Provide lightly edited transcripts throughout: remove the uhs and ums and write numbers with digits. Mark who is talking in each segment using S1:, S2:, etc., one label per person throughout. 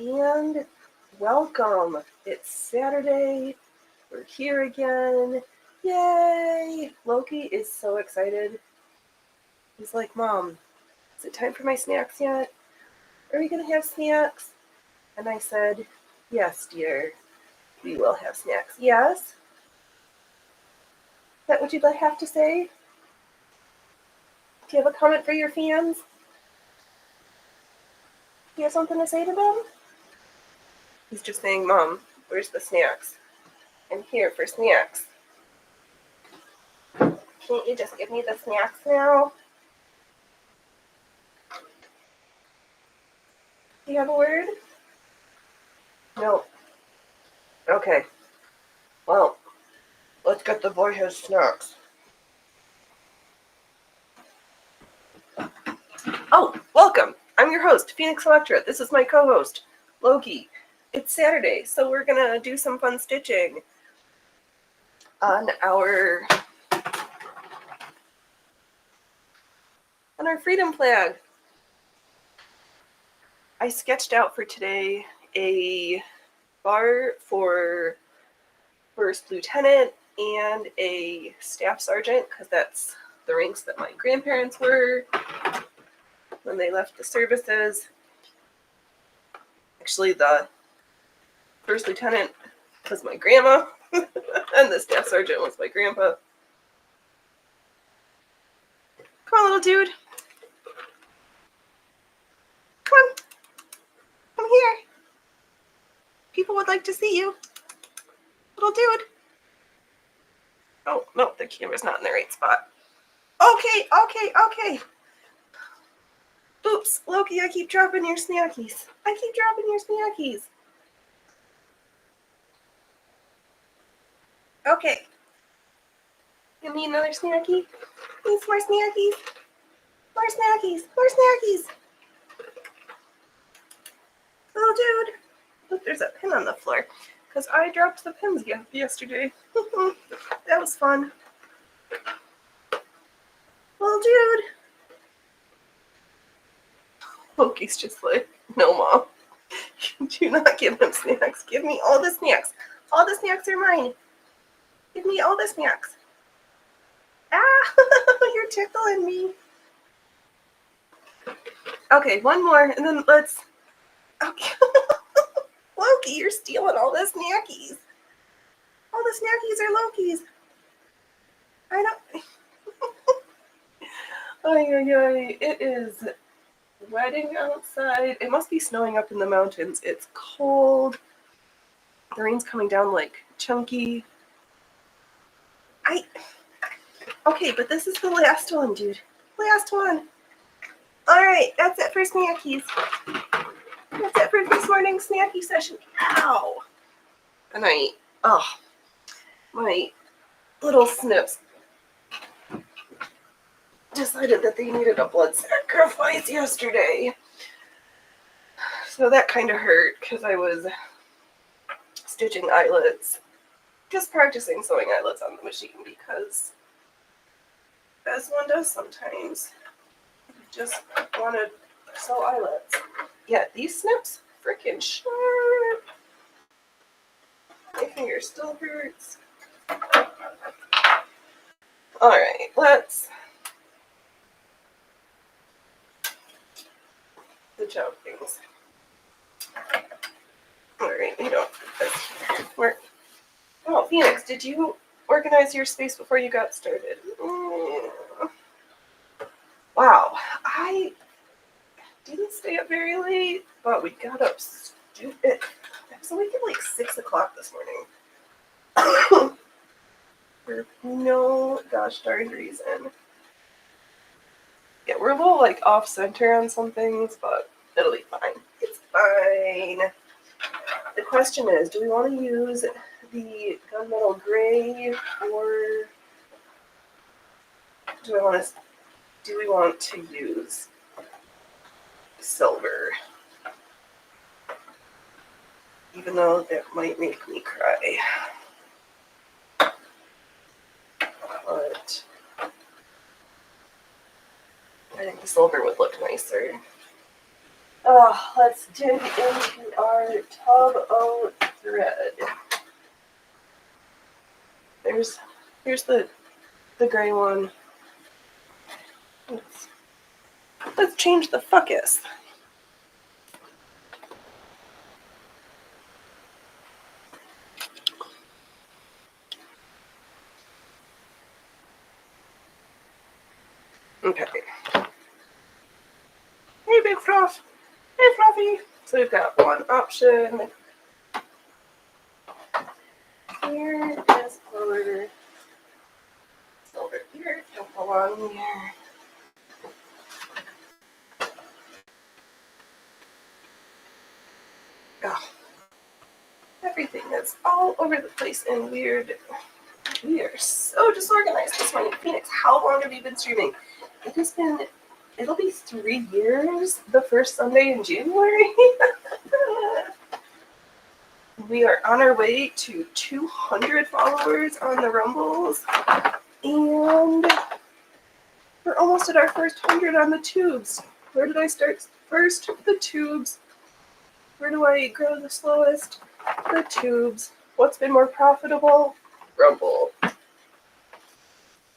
S1: and welcome. It's Saturday. We're here again. Yay! Loki is so excited. He's like, Mom, is it time for my snacks yet? Are we going to have snacks? And I said, yes, dear, we will have snacks. Yes? Is that what you'd have to say? Do you have a comment for your fans? Do you have something to say to them? He's just saying, Mom, where's the snacks? I'm here for snacks. Can't you just give me the snacks now? Do you have a word? No. Okay. Well, let's get the boy his snacks. Oh, welcome. I'm your host, Phoenix Electra. This is my co-host, Loki. It's Saturday, so we're gonna do some fun stitching on our freedom flag. I sketched out for today a bar for first lieutenant and a staff sergeant, because that's the ranks that my grandparents were when they left the services. Actually, the first lieutenant was my grandma, and the staff sergeant was my grandpa. Come on, little dude. Come on. Come here. People would like to see you. Little dude. Oh, no, the camera's not in the right spot. Okay. Oops, Loki, I keep dropping your snackies. Okay. You need another snacky? Need some more snackies? More snackies. Little dude. Look, there's a pin on the floor. Because I dropped the pins yesterday. That was fun. Little dude. Loki's just like, no, Mom. Do not give him snacks. Give me all the snacks. All the snacks are mine. Give me all the snacks. Ah, you're tickling me. Okay, one more, and then let's... Okay. Loki, you're stealing all the snackies. All the snackies are Loki's. I don't... Ay. It is wetting outside. It must be snowing up in the mountains. It's cold. The rain's coming down like chunky. Okay, but this is the last one, dude. Last one. Alright, that's it for snackies. That's it for this morning's snacky session. Ow. And my little snips decided that they needed a blood sacrifice yesterday. So that kind of hurt because I was stitching eyelets. Just practicing sewing eyelets on the machine because, as one does sometimes, you just want to sew eyelets. Yeah, these snips freaking sharp. My finger still hurts. Alright, let's... The joke things. Alright, we don't put this here. Oh, Phoenix, did you organize your space before you got started? Wow, I didn't stay up very late, but we got up stupid. So we did like 6 o'clock this morning. For no gosh darn reason. Yeah, we're a little like off center on some things, but it'll be fine. It's fine. The question is, do we want to use the gunmetal gray, or do we want to use silver? Even though that might make me cry. But I think the silver would look nicer. Let's dig into our tub o' thread. Here's the gray one. Let's change the fuckus. Okay. Hey, Big Fluff. Hey, Fluffy. So we've got one option. Here is our silver here. Don't go on here. Oh. Everything is all over the place and weird. We are so disorganized this morning. Phoenix, how long have you been streaming? It'll be 3 years the first Sunday in January. We are on our way to 200 followers on the Rumbles. And we're almost at our first 100 on the tubes. Where did I start first? The tubes. Where do I grow the slowest? The tubes. What's been more profitable? Rumble.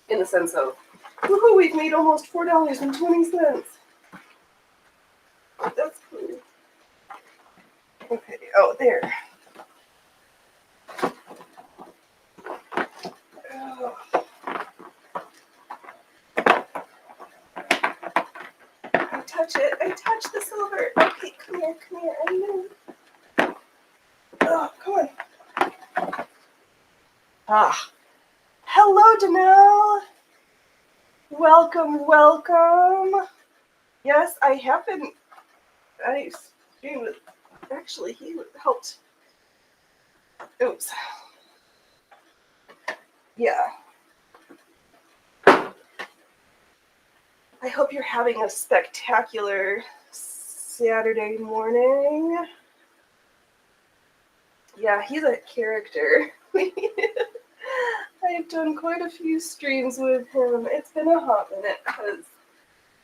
S1: In the sense of, woohoo, we've made almost $4.20. That's cool. Okay, oh, there. Oh. I touch it. I touch the silver. Okay, come here. I know. Oh, come on. Hello, Danelle. Welcome. Yes, I have been. I streamed with. Actually, he helped. Oops. Yeah. I hope you're having a spectacular Saturday morning. Yeah, he's a character. I've done quite a few streams with him. It's been a hot minute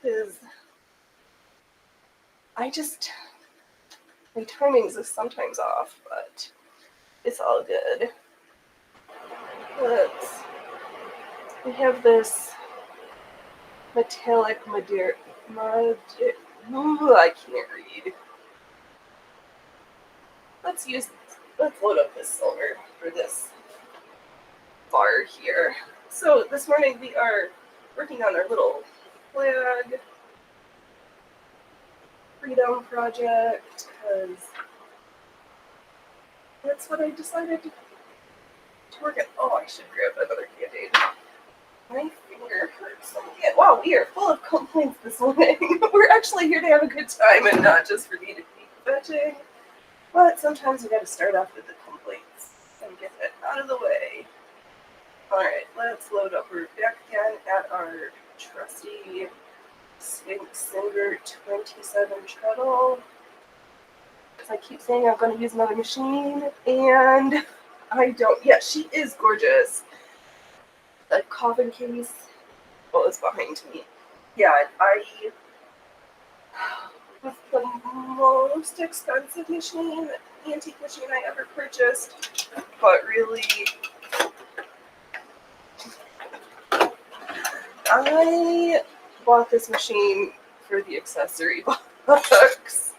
S1: because my timings is sometimes off, but it's all good. We have this metallic Madeira. I can't read. Let's load up this silver for this bar here. So this morning we are working on our little flag freedom project because that's what I decided to work at. Oh, I should grab another Band-Aid. My finger hurts again. Wow, we are full of complaints this morning. We're actually here to have a good time and not just for me to keep fetching. But sometimes we gotta start off with the complaints and get it out of the way. Alright, let's load up. We're back again at our trusty Singer 27 treadle. Because I keep saying I'm going to use another machine, and I don't. Yeah, she is gorgeous. The coffin case is behind me. Yeah, was the most expensive machine, antique machine I ever purchased, but really, I bought this machine for the accessory box,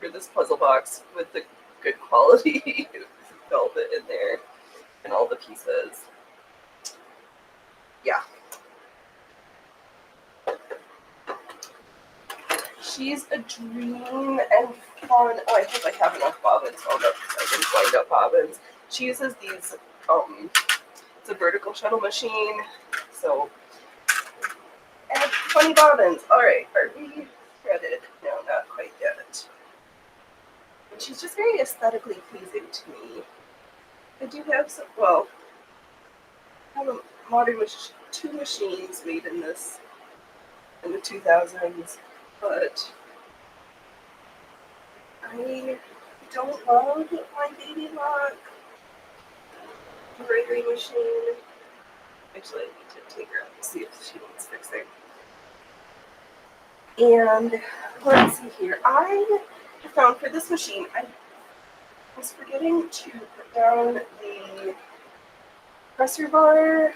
S1: for this puzzle box with the good quality velvet in there and all the pieces. Yeah. She's a dream and fun. Oh, I hope I have enough bobbins wound up because I didn't wind up bobbins. She uses these, it's a vertical shuttle machine, so add 20 bobbins. Alright, are we threaded? No, not quite yet. And she's just very aesthetically pleasing to me. I do have some, well, I have a modern two machines made in the 2000s, but I don't love my Baby Lock embroidery machine. Actually, I need to take her out and see if she needs fixing. And let's see here. I found for this machine, I was forgetting to put down the presser bar.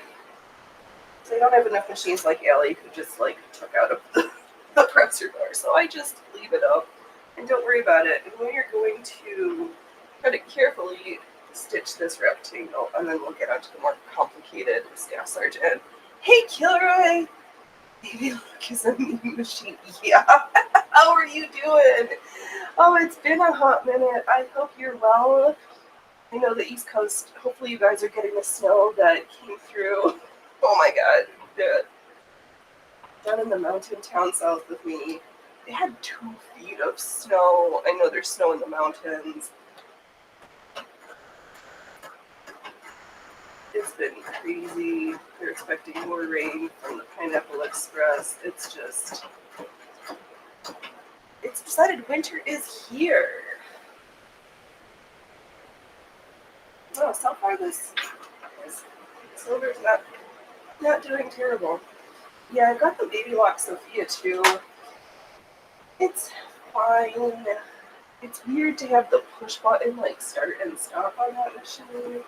S1: So I don't have enough machines like Allie, who just like took out of the presser bar. So I just leave it up and don't worry about it. And when you're going to try to carefully stitch this rectangle, and then we'll get onto the more complicated Staff Sergeant. Hey, Kilroy! Baby Luck is a new machine. Yeah. How are you doing? Oh, it's been a hot minute. I hope you're well. I know the East Coast, hopefully you guys are getting the snow that came through. Oh my god. Down in the mountain town south with me, they had 2 feet of snow. I know there's snow in the mountains. It's been crazy. They're expecting more rain from the Pineapple Express. It's decided winter is here. Oh, so far this Silver's not doing terrible. Yeah, I got the Baby Lock Sophia too. It's fine. It's weird to have the push button like start and stop on that machine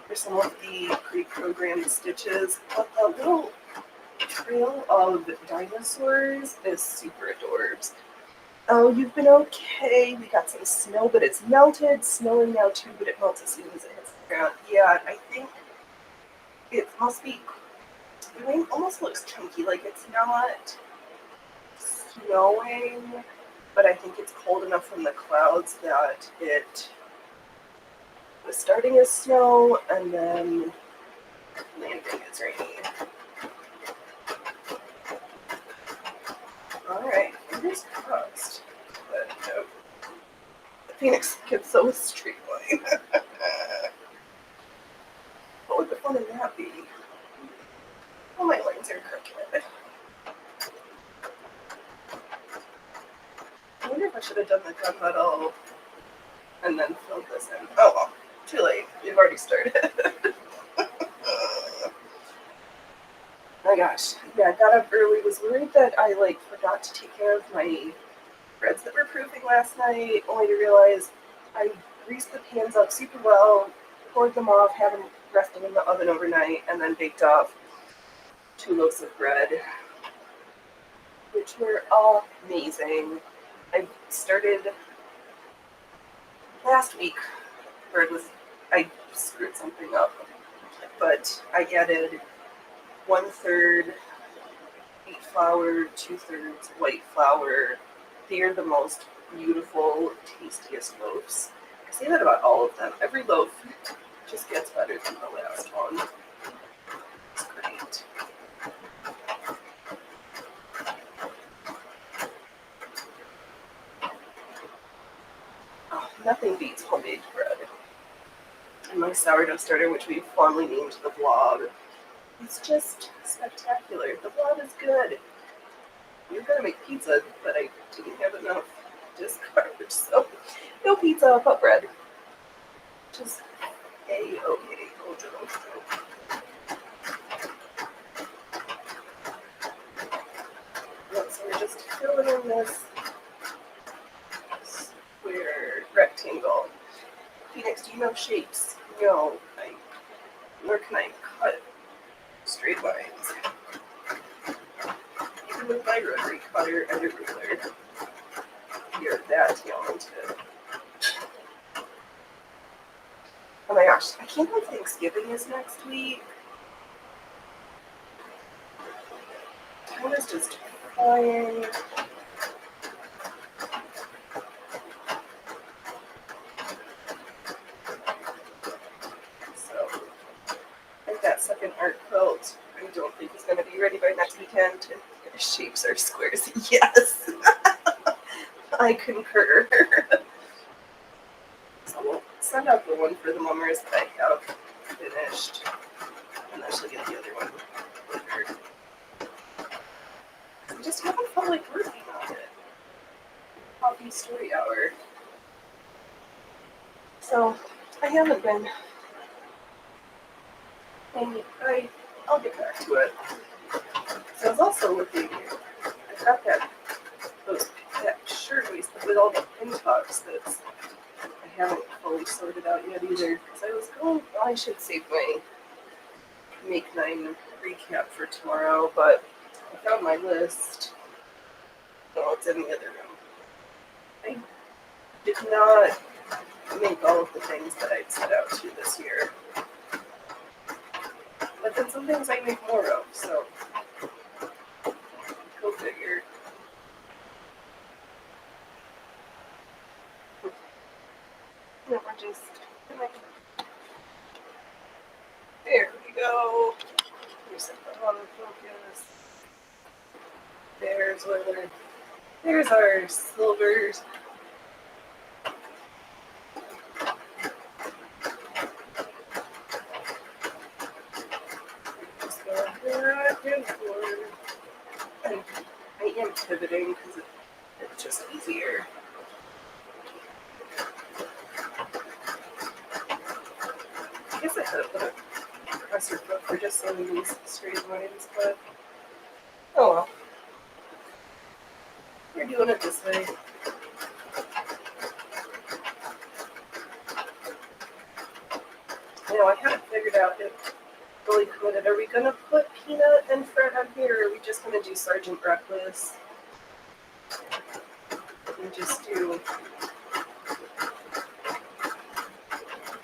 S1: for some of the pre-programmed stitches, but the little trail of dinosaurs is super adorbs. Oh, you've been okay. We got some snow, but it's melted. Snowing now too, but it melts as soon as it hits the ground. Yeah, I think it must be. The rain almost looks chunky, like it's not snowing, but I think it's cold enough from the clouds that it was starting as snow and then landing as rain. Alright, fingers crossed. But no. The Phoenix gets so straight line. What would the fun in that be? Oh, my lines are crooked. I wonder if I should have done the gunmetal and then filled this in. Oh well, too late. You've already started. Oh my gosh. Yeah, I got up early. Was worried that I forgot to take care of my breads that were proofing last night, only to realize I greased the pans up super well, poured them off, had them resting in the oven overnight, and then baked off 2 loaves of bread, which were amazing. I started last week. I screwed something up, but I added 1/3 wheat flour, 2/3 white flour. They are the most beautiful, tastiest loaves. I say that about all of them. Every loaf just gets better than the last one. It's great. Oh, nothing beats homemade bread. And my sourdough starter, which we fondly named the Blob, it's just spectacular. The Blob is good. We were gonna make pizza, but I didn't have enough discard, so no pizza, but bread. Just A-okay. So we're just filling in this square rectangle. Phoenix, do you know shapes? No. Where can I cut straight lines? Even with my rotary cutter and a ruler, you're that talented. Oh my gosh, I can't believe Thanksgiving is next week. Time is just flying. So, like that second art quilt, I don't think is going to be ready by next weekend. Shapes are squares. Yes, I concur. So we'll send out the one for the mummers that I have finished, and then she'll get the other one later. I just haven't felt like working on it. Coffee story hour. So I haven't been. I'll get back to it. So I was also looking got that shirt waist with all the pin tucks that I haven't fully sorted out yet either. Because I was going, well, I should save my Make 9 recap for tomorrow, but I found my list. No, it's in the other room. I did not make all of the things that I'd set out to this year. But then some things I make more of, so go figure. No, we're just... There we go. Here's the autofocus. There's our silvers. Just go back and forth. And I am pivoting because it's just easier. I guess I could have put a compressor foot for just some of these straight lines, but oh well. We're doing it this way. I haven't figured out if fully committed. Are we gonna put Peanut and Fred on here, or are we just gonna do Sergeant Reckless? And just do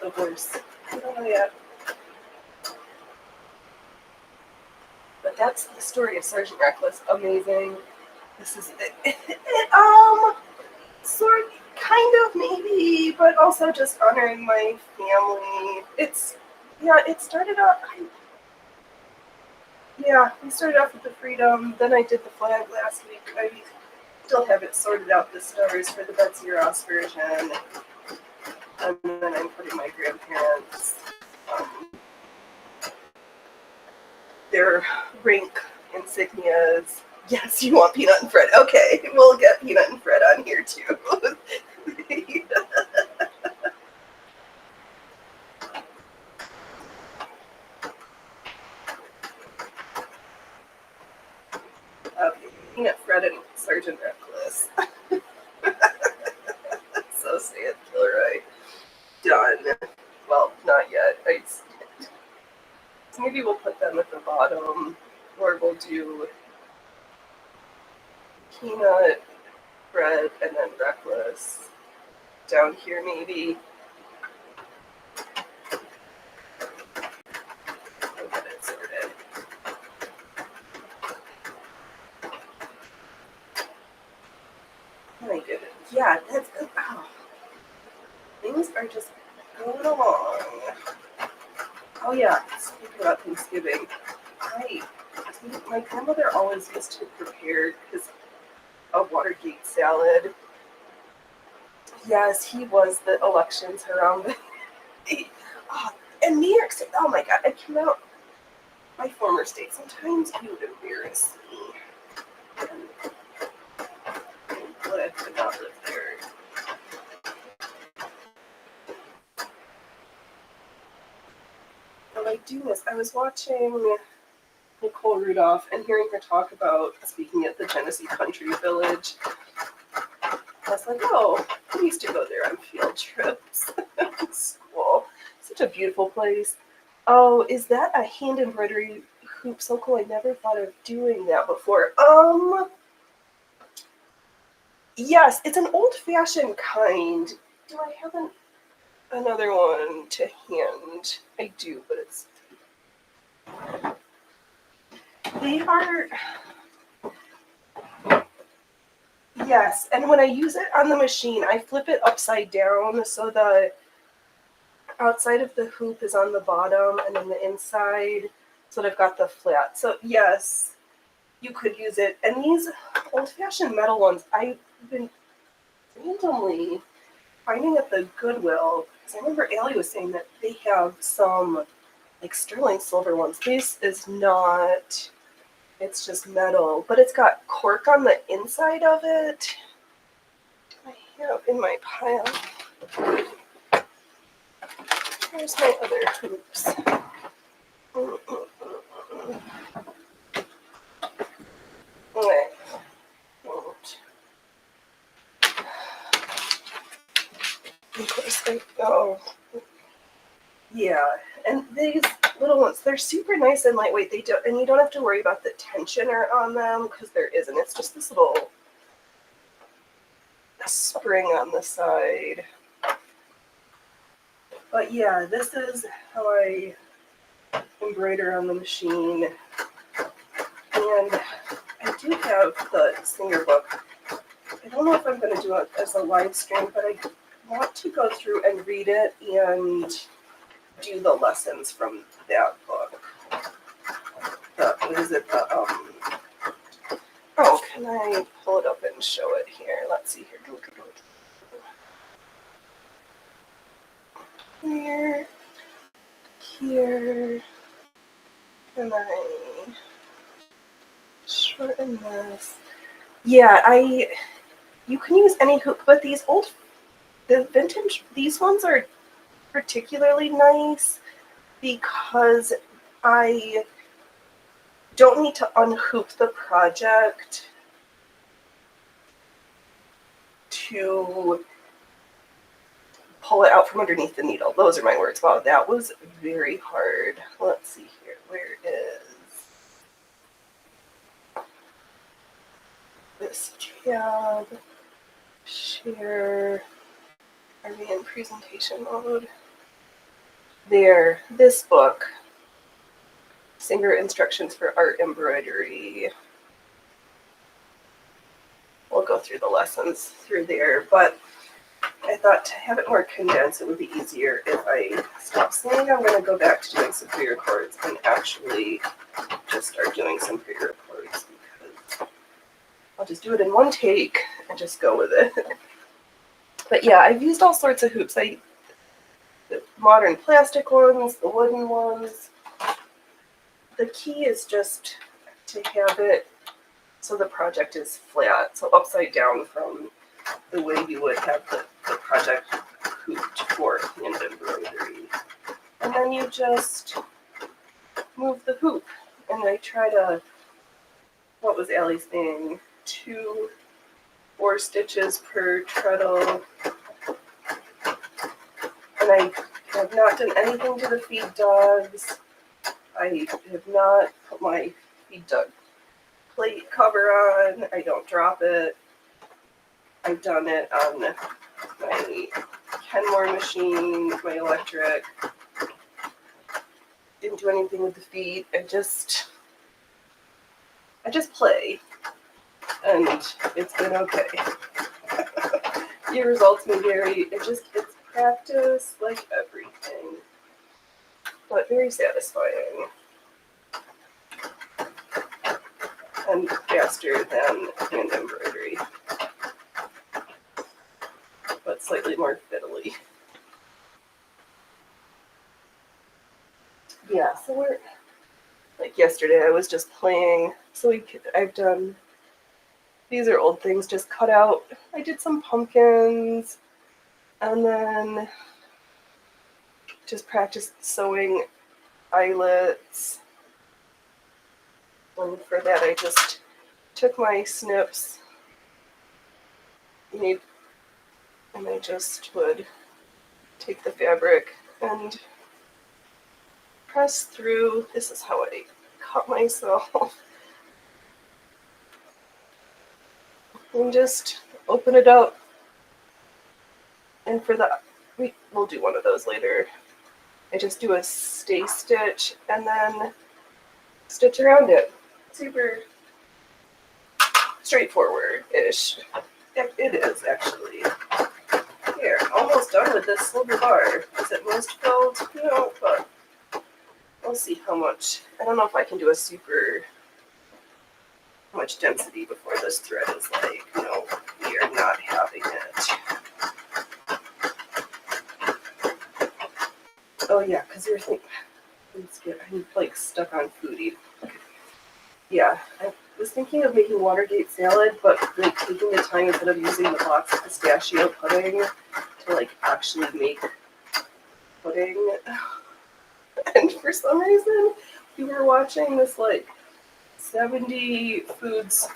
S1: the horse. I don't know yet. But that's the story of Sergeant Reckless. Amazing. This is sort kind of maybe, but also just honoring my family. It started out. We started off with the Freedom. Then I did the flag last week. I still haven't sorted out the stars for the Betsy Ross version. And then I'm putting my grandparents' their rank insignias. Yes, you want Peanut and Fred. Okay, we'll get Peanut and Fred on here too. Okay, Peanut, Fred, and Sergeant Reckless. So say it, Kilroy. Done. Well, not yet. So maybe we'll put them at the bottom, or we'll do Peanut, Fred, and then Reckless down here maybe. We'll get it sorted. My goodness. Yeah, that's good. Oh. Things are just going along. Oh yeah, speaking about Thanksgiving, my grandmother always used to prepare a Watergate salad. Yes, he was the elections around and New York State. Oh my God, I came out my former state. Sometimes you would embarrass me. And I'm glad to not live there. What I do is I was watching Nicole Rudolph and hearing her talk about speaking at the Genesee Country Village. I was like, oh, I used to go there on field trips. It's cool. Such a beautiful place. Oh, is that a hand embroidery hoop? So cool. I never thought of doing that before. Yes, it's an old-fashioned kind. Do I have another one to hand? I do, but they are, yes, and when I use it on the machine, I flip it upside down so the outside of the hoop is on the bottom and then the inside, so that I've got the flat. So yes, you could use it. And these old-fashioned metal ones, I've been randomly finding at the Goodwill, because I remember Allie was saying that they have some like sterling silver ones. This is not, it's just metal, but it's got cork on the inside of it. I have in my pile. Here's my other hoops. Okay. Of course, yeah, and these little ones, they're super nice and lightweight. And you don't have to worry about the tensioner on them because there isn't. It's just this little spring on the side. But yeah, this is how I embroider on the machine. And I do have the Singer book. I don't know if I'm going to do it as a live stream, but I want to go through and read it and do the lessons from that book. What is it? Oh, can I pull it up and show it here? Let's see here. Here. Can I shorten this? Yeah, you can use any hoop, but the vintage, these ones are particularly nice because I don't need to unhoop the project to pull it out from underneath the needle. Those are my words. Wow, that was very hard. Let's see here. Where is this tab? Share. Are we in presentation mode? There. This book. Singer Instructions for Art Embroidery. We'll go through the lessons through there, but I thought to have it more condensed, it would be easier if I stop saying I'm going to go back to doing some pre-records and actually just start doing some pre-records, because I'll just do it in one take and just go with it. But yeah, I've used all sorts of hoops. The modern plastic ones, the wooden ones. The key is just to have it so the project is flat, so upside down from the way you would have the project hooped for hand embroidery. And then you just move the hoop. And I try to, what was Allie's thing? 4 stitches per treadle. And I have not done anything to the feed dogs. I have not put my feed dog plate cover on. I don't drop it. I've done it on my Kenmore machine, my electric. Didn't do anything with the feet. I just play, and it's been okay. Your results may vary. It's practice like everything, but very satisfying and faster than hand embroidery, but slightly more fiddly. Yeah, so we're, like yesterday I was just playing, so I've done, these are old things just cut out. I did some pumpkins, and then just practiced sewing eyelets. And for that I just took my snips, and I just would take the fabric and press through. This is how I cut myself. And just open it up. And for the, we'll do one of those later. I just do a stay stitch and then stitch around it. Super straightforward-ish. It is, actually. Here, almost done with this silver bar. Is it most filled? No, but we'll see how much. I don't know if I can do a super much density before this thread is like, no, we are not having it. Oh yeah, because you're thinking, I'm like stuck on foodie. Yeah, I was thinking of making Watergate salad, but like taking the time instead of using the box of pistachio pudding to like actually make pudding. And for some reason, we were watching this like 70 foods,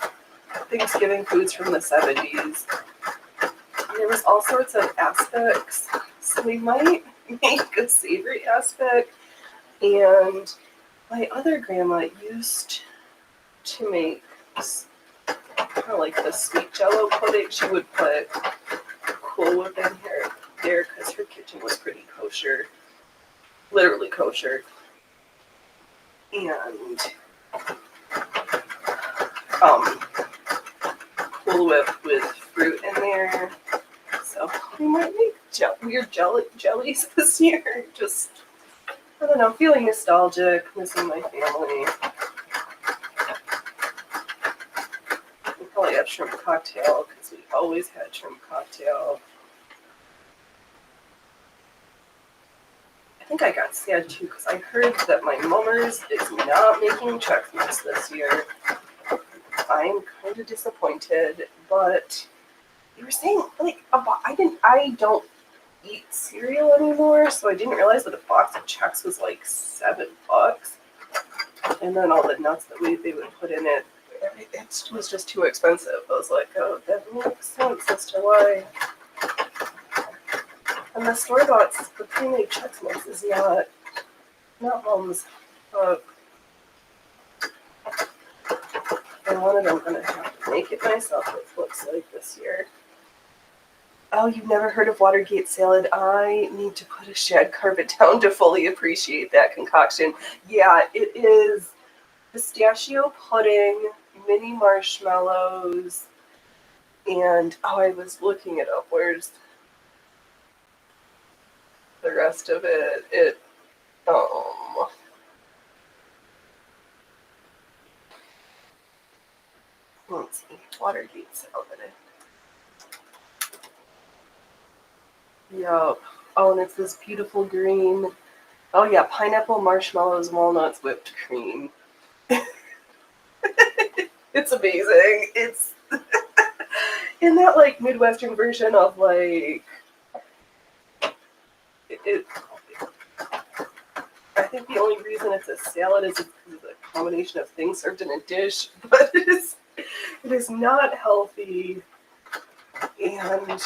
S1: Thanksgiving foods from the 70s. there was all sorts of aspects. So we might make a savory aspect. And my other grandma used to make kind of like the sweet Jello pudding. She would put Cool Whip in there because her kitchen was pretty kosher, literally kosher. And Cool Whip with fruit in there. So we might make weird jellies this year. Just, I don't know, feeling nostalgic, missing my family. We'll probably have shrimp cocktail because we always had shrimp cocktail. I think I got sad too because I heard that my Mummers is not making Chex Mix this year. I'm kind of disappointed, but you were saying like I don't eat cereal anymore, so I didn't realize that a box of Chex was like $7, and then all the nuts that they would put in it, it was just too expensive. I was like, oh, that makes sense as to why. And the store-bought, the pre-made Chex Mix is not Mom's. And one of them I'm gonna have to make it myself. It looks like this year. Oh, you've never heard of Watergate salad? I need to put a shad carpet down to fully appreciate that concoction. Yeah, it is pistachio pudding, mini marshmallows, and I was looking it up. Where's the rest of it? Let's see, Watergate salad. Yup. Oh, and it's this beautiful green. Oh yeah, pineapple, marshmallows, walnuts, whipped cream. It's amazing. It's in that like Midwestern version of like it. I think the only reason it's a salad is because of the combination of things served in a dish, but it is not healthy, and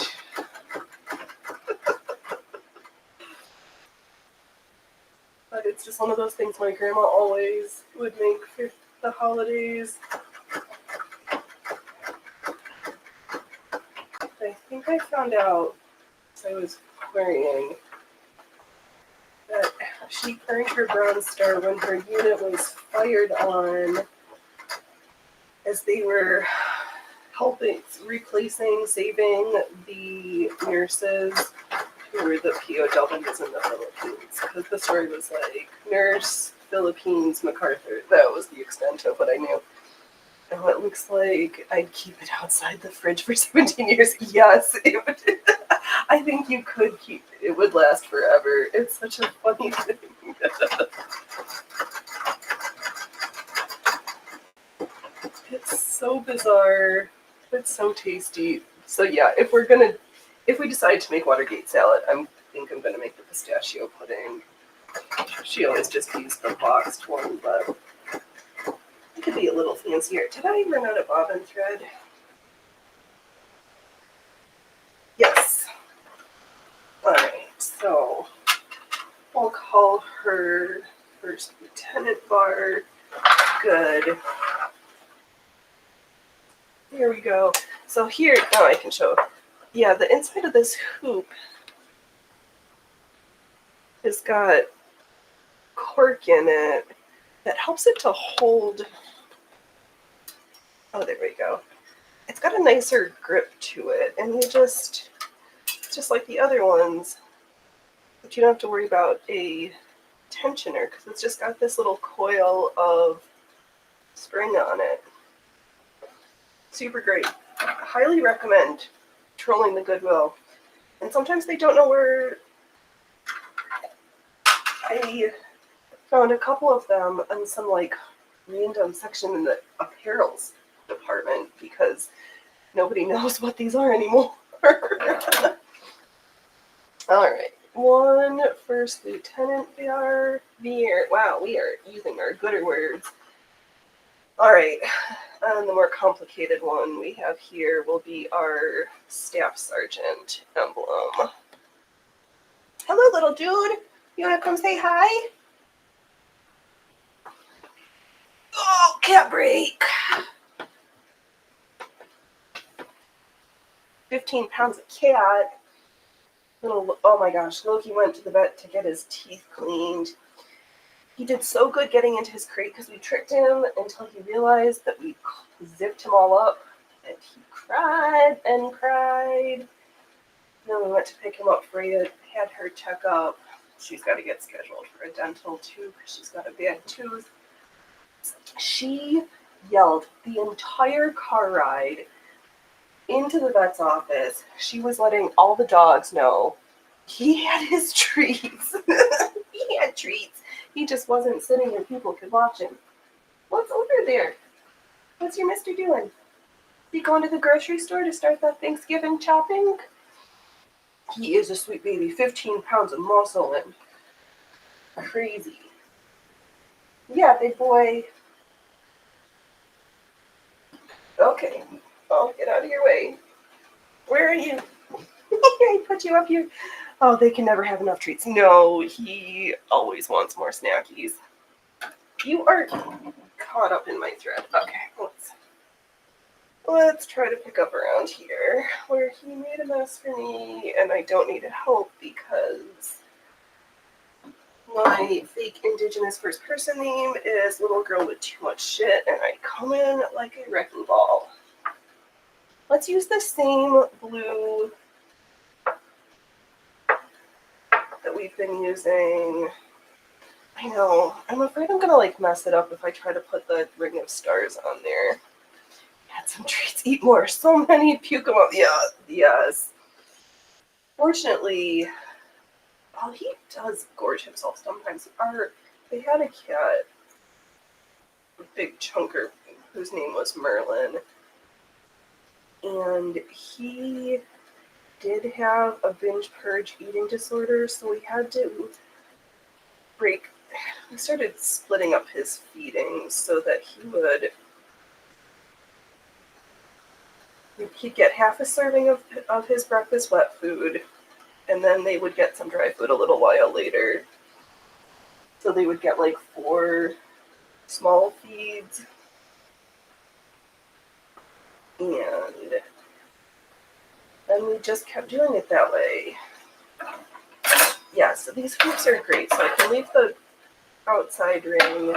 S1: but it's just one of those things my grandma always would make for the holidays. I think I found out as I was querying that she earned her Bronze Star when her unit was fired on as they were saving the nurses who were the POWs in the Philippines. Because the story was like, Nurse, Philippines, MacArthur. That was the extent of what I knew. Oh, it looks like I'd keep it outside the fridge for 17 years. Yes, it would. I think you could keep it. It would last forever. It's such a funny thing. It's so bizarre. It's so tasty. So yeah, if we decide to make Watergate salad, I think I'm gonna make the pistachio pudding. She always just used the boxed one, but it could be a little fancier. Did I run out of bobbin thread? Yes. Alright, so I'll call her First Lieutenant Bar. Good. Here we go. So here, now I can show. Yeah, the inside of this hoop has got cork in it that helps it to hold. Oh, there we go. It's got a nicer grip to it, and just like the other ones, but you don't have to worry about a tensioner because it's just got this little coil of spring on it. Super great. Highly recommend trolling the Goodwill. And sometimes they don't know where. I found a couple of them in some like random section in the apparels department because nobody knows what these are anymore. Alright, one First Lieutenant VR. Wow, we are using our gooder words. Alright, And the more complicated one we have here will be our staff sergeant emblem. Hello, little dude. You want to come say hi? Oh, cat break. 15 pounds of cat. Little, oh my gosh, Loki went to the vet to get his teeth cleaned. He did so good getting into his crate because we tricked him until he realized that we zipped him all up, and he cried and cried. Then we went to pick him up. Freya had her check up. She's got to get scheduled for a dental too because she's got a bad tooth. She yelled the entire car ride into the vet's office. She was letting all the dogs know he had his treats. He had treats. He just wasn't sitting where people could watch him. What's over there? What's your mister doing? Is he going to the grocery store to start that Thanksgiving shopping? He is a sweet baby. 15 pounds of muscle and crazy. Yeah, big boy. Okay, I'll get out of your way. Where are you? I put you up here. Oh, they can never have enough treats. No, he always wants more snackies. You are caught up in my thread. Okay, let's try to pick up around here where he made a mess for me and I don't need help because my fake indigenous first person name is Little Girl with Too Much Shit and I come in like a wrecking ball. Let's use the same blue that we've been using. I know. I'm afraid I'm gonna like mess it up if I try to put the Ring of Stars on there. Had some treats. Eat more. So many. Puke them up. Yeah. Yes. Fortunately, well, he does gorge himself sometimes. They had a cat, a big chunker, whose name was Merlin, and he did have a binge purge eating disorder, so we had to we started splitting up his feedings so that he'd get half a serving of his breakfast wet food, and then they would get some dry food a little while later. So they would get like 4 small feeds, and we just kept doing it that way. Yeah, so these hoops are great. So I can leave the outside ring,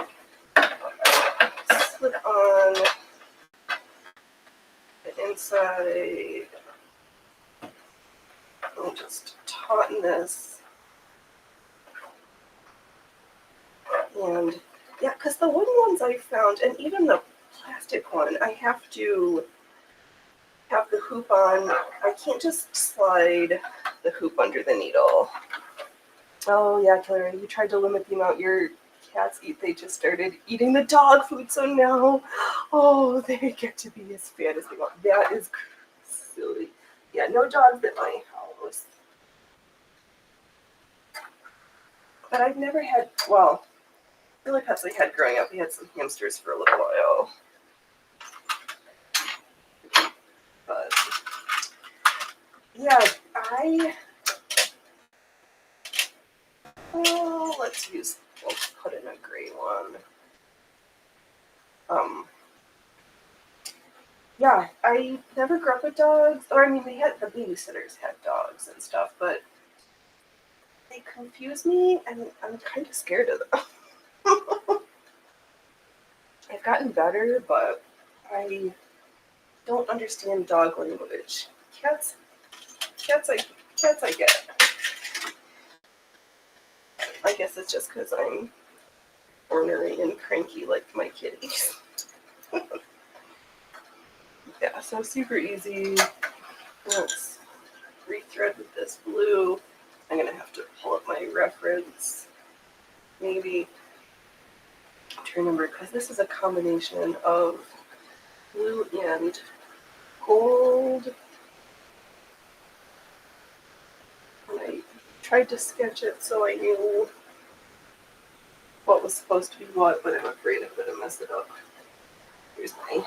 S1: slip on the inside, and just tauten this. And yeah, because the wooden ones I found, and even the plastic one, I have to have the hoop on. I can't just slide the hoop under the needle. Oh yeah, Killer, you tried to limit the amount your cats eat. They just started eating the dog food, so now, oh, they get to be as fat as they want. That is silly. Yeah, no dogs at my house. But I've never had, well, the only pets I had growing up, we had some hamsters for a little while. But, yeah, we'll put in a gray one. Yeah, I never grew up with dogs, or I mean, the babysitters had dogs and stuff, but they confuse me, and I'm kind of scared of them. I've gotten better, but I don't understand dog language. Cats I get. I guess it's just because I'm ornery and cranky like my kitties. Yeah, so super easy. Let's rethread with this blue. I'm gonna have to pull up my reference. Maybe to remember, because this is a combination of blue and gold. And I tried to sketch it so I knew what was supposed to be what, but I'm afraid I'm gonna mess it up. Here's my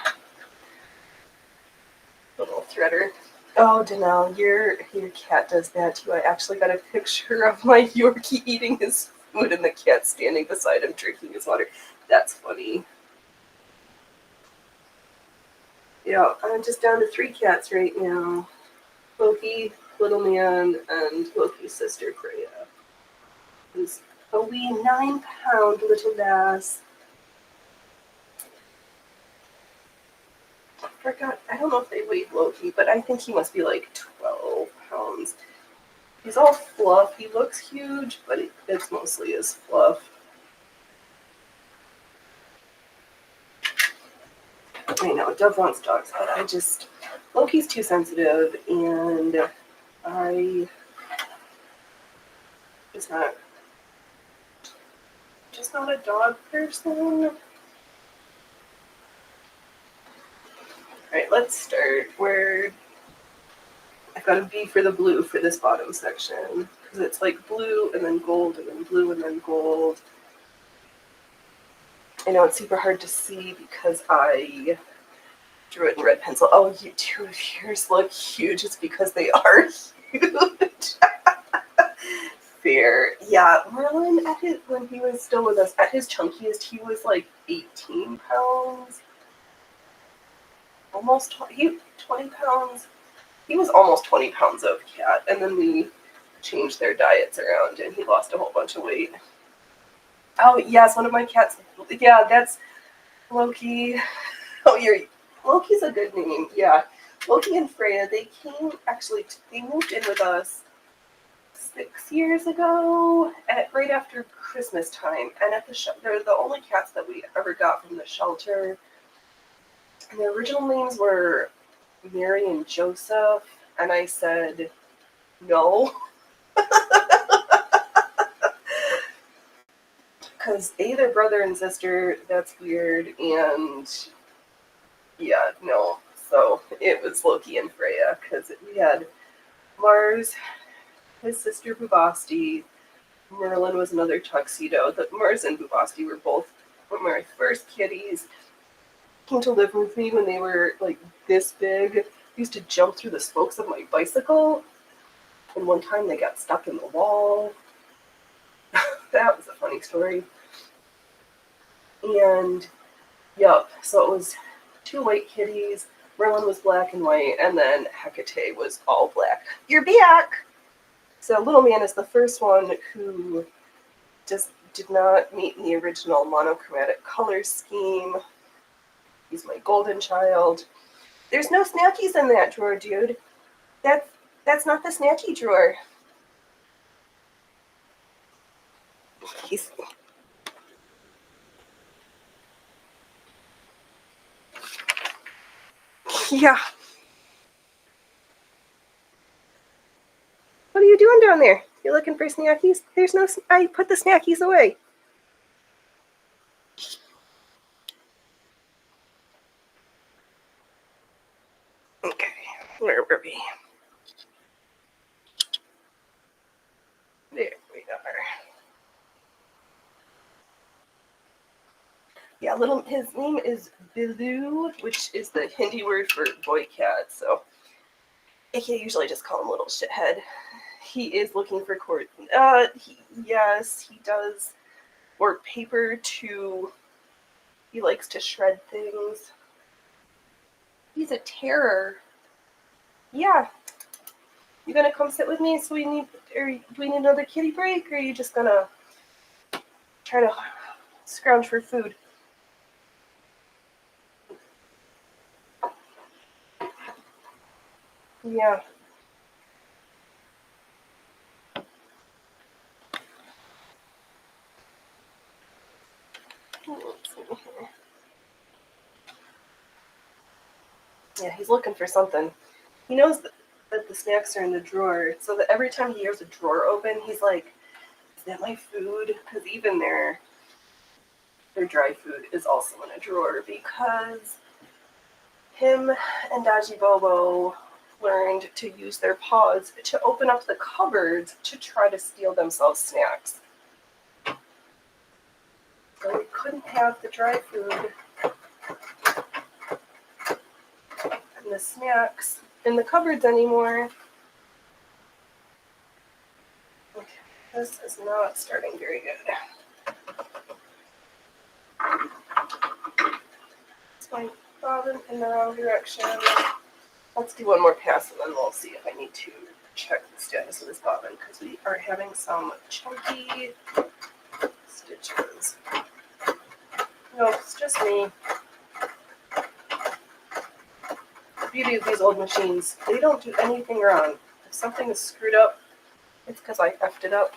S1: Little threader. Oh, Danelle, your cat does that too. I actually got a picture of my Yorkie eating his food and the cat standing beside him drinking his water. That's funny. Yeah, I'm just down to 3 cats right now. Loki, Little Man, and Loki's sister, Freya. Who's a wee 9-pound little lass. Forgot, I don't know if they weighed Loki, but I think he must be like 12 pounds. He's all fluff. He looks huge, but it's mostly his fluff. I know, Dove wants dogs, but Loki's too sensitive, and I just not a dog person. Alright, let's start where I've got a B for the blue for this bottom section. Because it's like blue and then gold and then blue and then gold. I know it's super hard to see because I drew it in red pencil. Oh, you two of yours look huge. It's because they are huge. Fair. Yeah, Merlin, when he was still with us, at his chunkiest, he was like 18 pounds. Almost 20 pounds. He was almost 20 pounds of cat, and then we changed their diets around, and he lost a whole bunch of weight. Oh, yes, one of my cats. Yeah, that's Loki. Oh, Loki's a good name. Yeah, Loki and Freya. They moved in with us 6 years ago, right after Christmas time, and they're the only cats that we ever got from the shelter. And their original names were Mary and Joseph, and I said no. Because they're brother and sister, that's weird, and yeah, no. So it was Loki and Freya, because we had Mars, his sister Bubasti, Merlin was another tuxedo. Mars and Bubasti were both my first kitties. Came to live with me when they were like this big. They used to jump through the spokes of my bicycle, and one time they got stuck in the wall. That was a funny story. And yup, so it was 2 white kitties. Merlin was black and white, and then Hecate was all black. You're back! So Little Man is the first one who just did not meet the original monochromatic color scheme. He's my golden child. There's no snackies in that drawer, dude. That's not the snacky drawer. Yeah. What are you doing down there? You looking for snackies? I put the snackies away. Okay, where were we? There we are. Yeah, his name is Bilu, which is the Hindi word for boy cat, so I can usually just call him Little Shithead. He is looking for yes, he does. Or paper to... He likes to shred things. He's a terror. Yeah. You gonna come sit with me? Do we need another kitty break, or are you just gonna try to scrounge for food? Yeah. Yeah, he's looking for something. He knows that the snacks are in the drawer, so that every time he hears a drawer open, he's like, is that my food? Because even their dry food is also in a drawer, because him and Daji Bobo learned to use their paws to open up the cupboards to try to steal themselves snacks. So we couldn't have the dry food. putting the snacks in the cupboards anymore. Okay, this is not starting very good. It's my bobbin in the wrong direction. Let's do one more pass and then we'll see if I need to check the status of this bobbin because we are having some chunky stitches. No, it's just me. The beauty of these old machines, they don't do anything wrong. If something is screwed up, it's because I effed it up.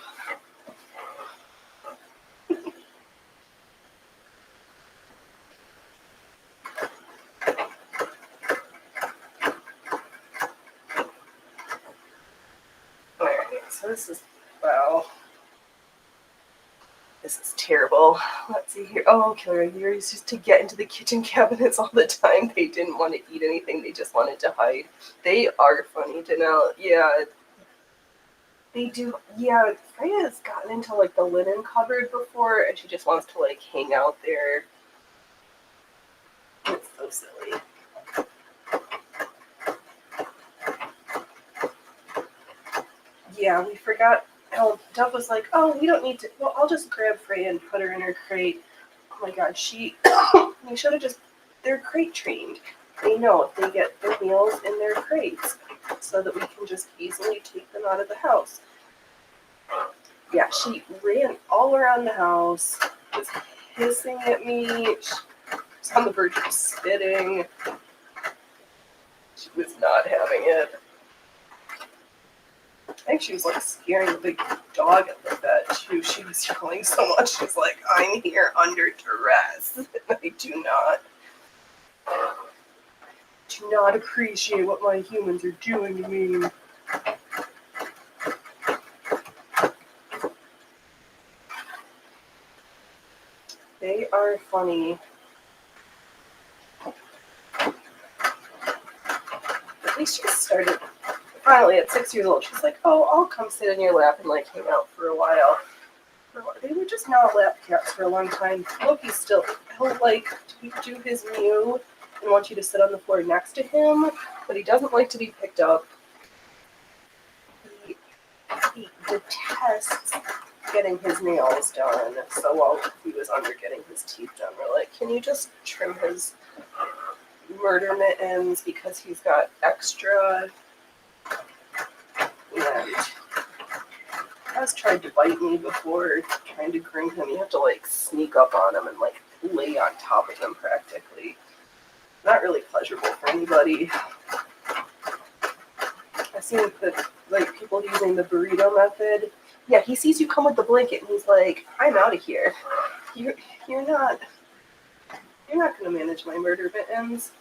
S1: Alright, so this is, wow. This is terrible. Let's see here. Oh, Killer Years used to get into the kitchen cabinets all the time. They didn't want to eat anything. They just wanted to hide. They are funny, Janelle. Yeah. They do. Yeah, Freya has gotten into, like, the linen cupboard before, and she just wants to, like, hang out there. It's so silly. Yeah, we forgot. Dove was like, oh, we don't need to, well, I'll just grab Freya and put her in her crate. Oh my god, we should have just, they're crate trained. They know if they get their meals in their crates so that we can just easily take them out of the house. Yeah, she ran all around the house, was hissing at me, she was on the verge of spitting. She was not having it. I think she was like scaring the big dog at the bed too. She was yelling so much. She's like, I'm here under duress. I do not appreciate what my humans are doing to me. They are funny. At least she started. Finally, at 6 years old, she's like, oh, I'll come sit in your lap and, like, hang out for a while. They were just not lap cats for a long time. Loki's still, he'll, like, do his mew and want you to sit on the floor next to him, but he doesn't like to be picked up. He detests getting his nails done, so while he was under getting his teeth done, we're like, can you just trim his murder mittens because he's got extra. And has tried to bite me before, trying to groom him. You have to, like, sneak up on him and, like, lay on top of him practically. Not really pleasurable for anybody. I've seen like people using the burrito method. Yeah, he sees you come with the blanket and he's like, I'm out of here. You're not gonna manage my murder mittens.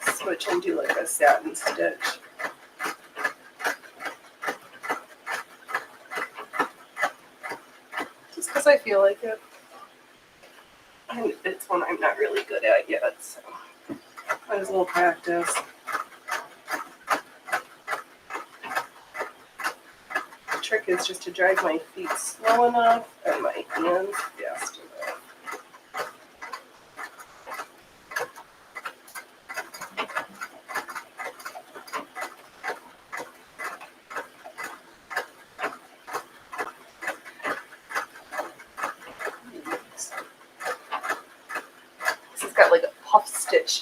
S1: Switch and do like a satin stitch. Just because I feel like it. And it's one I'm not really good at yet, so might as well practice. The trick is just to drag my feet slow enough and my hands fast enough.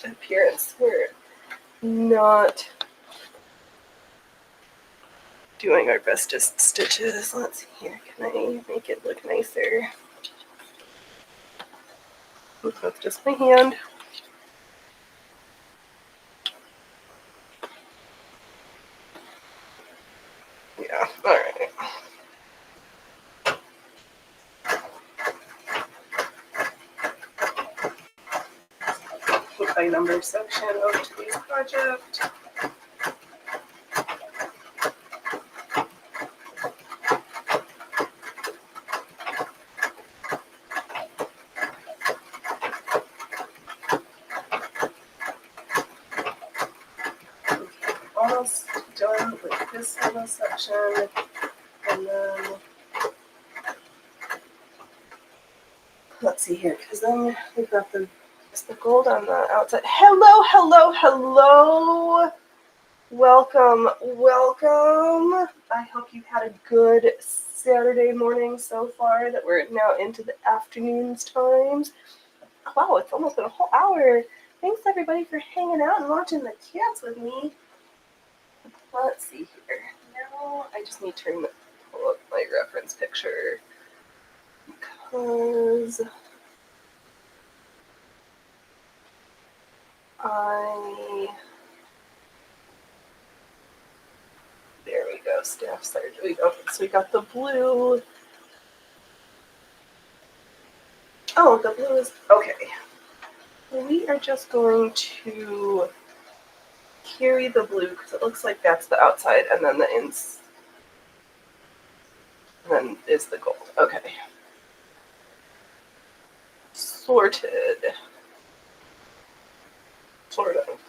S1: Appearance. We're not doing our bestest stitches. Let's see here. Can I make it look nicer? That's just my hand. Yeah, alright. By number section over to these project. Okay, almost done with this little section. And then let's see here, because then we've got the gold on the outside. Hello, hello, hello. Welcome, welcome. I hope you've had a good Saturday morning so far, that we're now into the afternoons times. Wow, it's almost been a whole hour. Thanks everybody for hanging out and watching the cats with me. Let's see here. Now I just need to pull up my reference picture because there we go, Staff Sergeant. Okay, so we got the blue. Oh, the blue is, okay. We are just going to carry the blue because it looks like that's the outside, and then the ins, and then is the gold. Okay. Sorted. Sort of.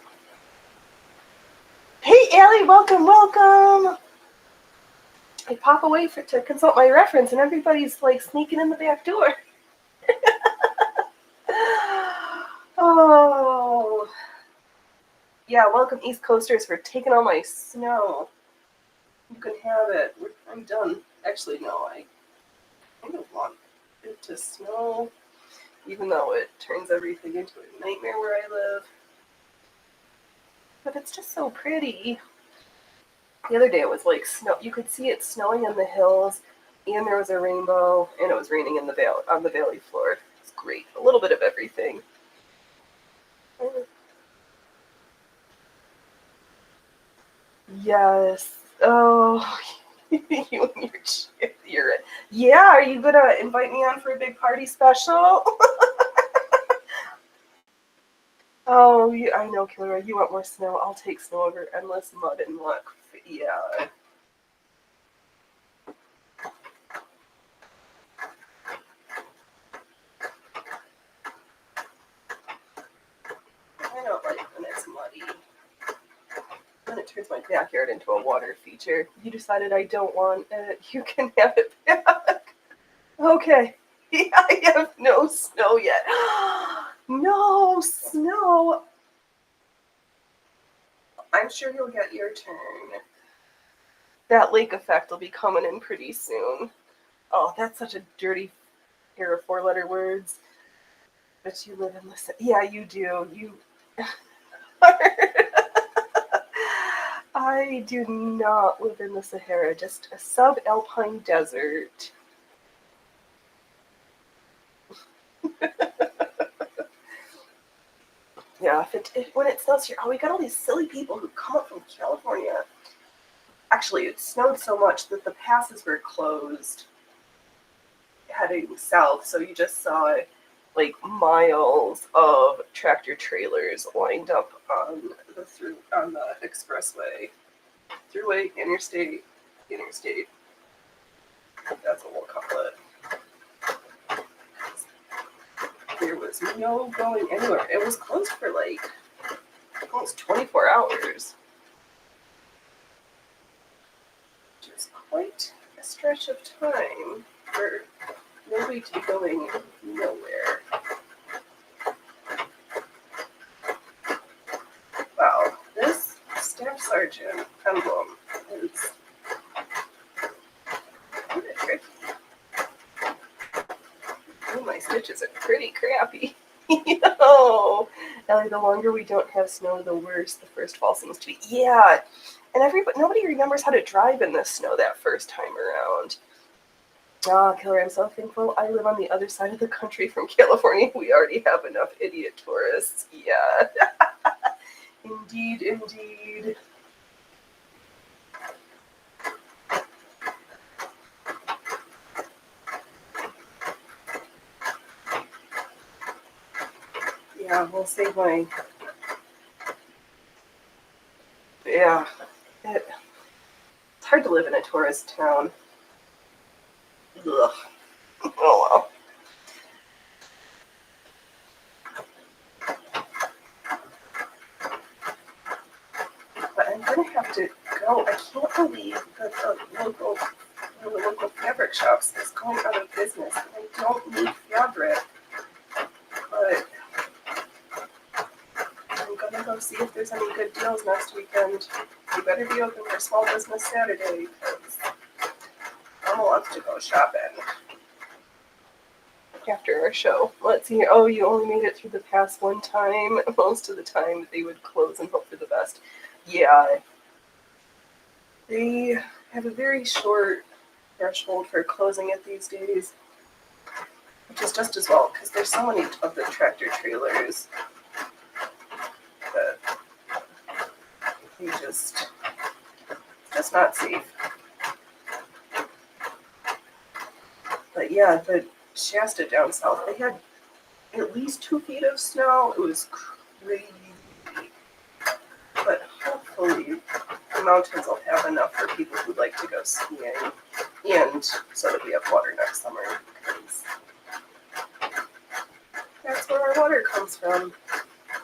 S1: Hey, Allie, welcome, welcome. I pop away to consult my reference, and everybody's like sneaking in the back door. Oh. Yeah, welcome East Coasters for taking all my snow. You can have it. I'm done. Actually, no, I don't want it to snow, even though it turns everything into a nightmare where I live. But it's just so pretty. The other day it was like snow. You could see it snowing in the hills, and there was a rainbow, and it was raining in the valley, on the valley floor. It's great. A little bit of everything. Yes. Oh, you and your chip. Yeah, are you gonna invite me on for a big party special? Oh, I know, Killer. You want more snow? I'll take snow over endless mud and luck. Yeah. I don't like when it's muddy. Then it turns my backyard into a water feature. You decided I don't want it. You can have it back. Okay. Yeah, I have no snow yet. No snow. I'm sure you'll get your turn. That lake effect will be coming in pretty soon. Oh, that's such a dirty pair of four-letter words. But you live in the city. Yeah, you do. You. I do not live in the Sahara, just a subalpine desert. Yeah, when it snows here, we got all these silly people who come up from California. Actually, it snowed so much that the passes were closed heading south, so you just saw like miles of tractor trailers lined up on the expressway, throughway, interstate. That's what we'll call it. There was no going anywhere. It was closed for like almost 24 hours. Which is quite a stretch of time for nobody to be going nowhere. Wow, this Staff Sergeant emblem is kind of tricky. Oh, my stitches are pretty crappy. Yo, Ellie, the longer we don't have snow, the worse the first fall seems to be. Yeah, and nobody remembers how to drive in this snow that first time around. Oh, Killer, I'm so thankful I live on the other side of the country from California. We already have enough idiot tourists. Yeah. Indeed, indeed. Yeah, we'll save my... Yeah. It's hard to live in a tourist town. Ugh. Oh, well. But I'm gonna have to go. I can't believe that the local the local fabric shops is going out of business. And I don't need fabric, but I'm gonna go see if there's any good deals next weekend. You better be open for Small Business Saturday because Mama wants to go shopping. After our show, let's see. Oh, you only made it through the pass one time. Most of the time, they would close and hope for the best. Yeah, they have a very short threshold for closing it these days, which is just as well because there's so many of the tractor trailers that they just not safe. But yeah, the Shasta down south, they had at least 2 feet of snow. It was crazy. But hopefully the mountains will have enough for people who like to go skiing and so that we have water next summer. Because that's where our water comes from.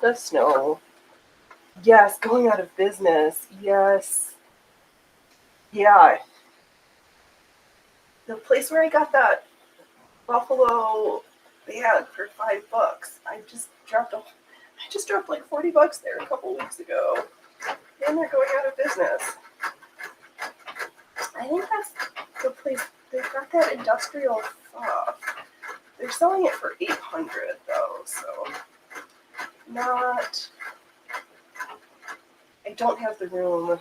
S1: The snow. Yes, going out of business. Yes. Yeah. The place where I got that buffalo bag for $5. I just dropped like $40 there a couple weeks ago. And they're going out of business. I think that's the place. They've got that industrial fluff. They're selling it for $800 though, so not. I don't have the room,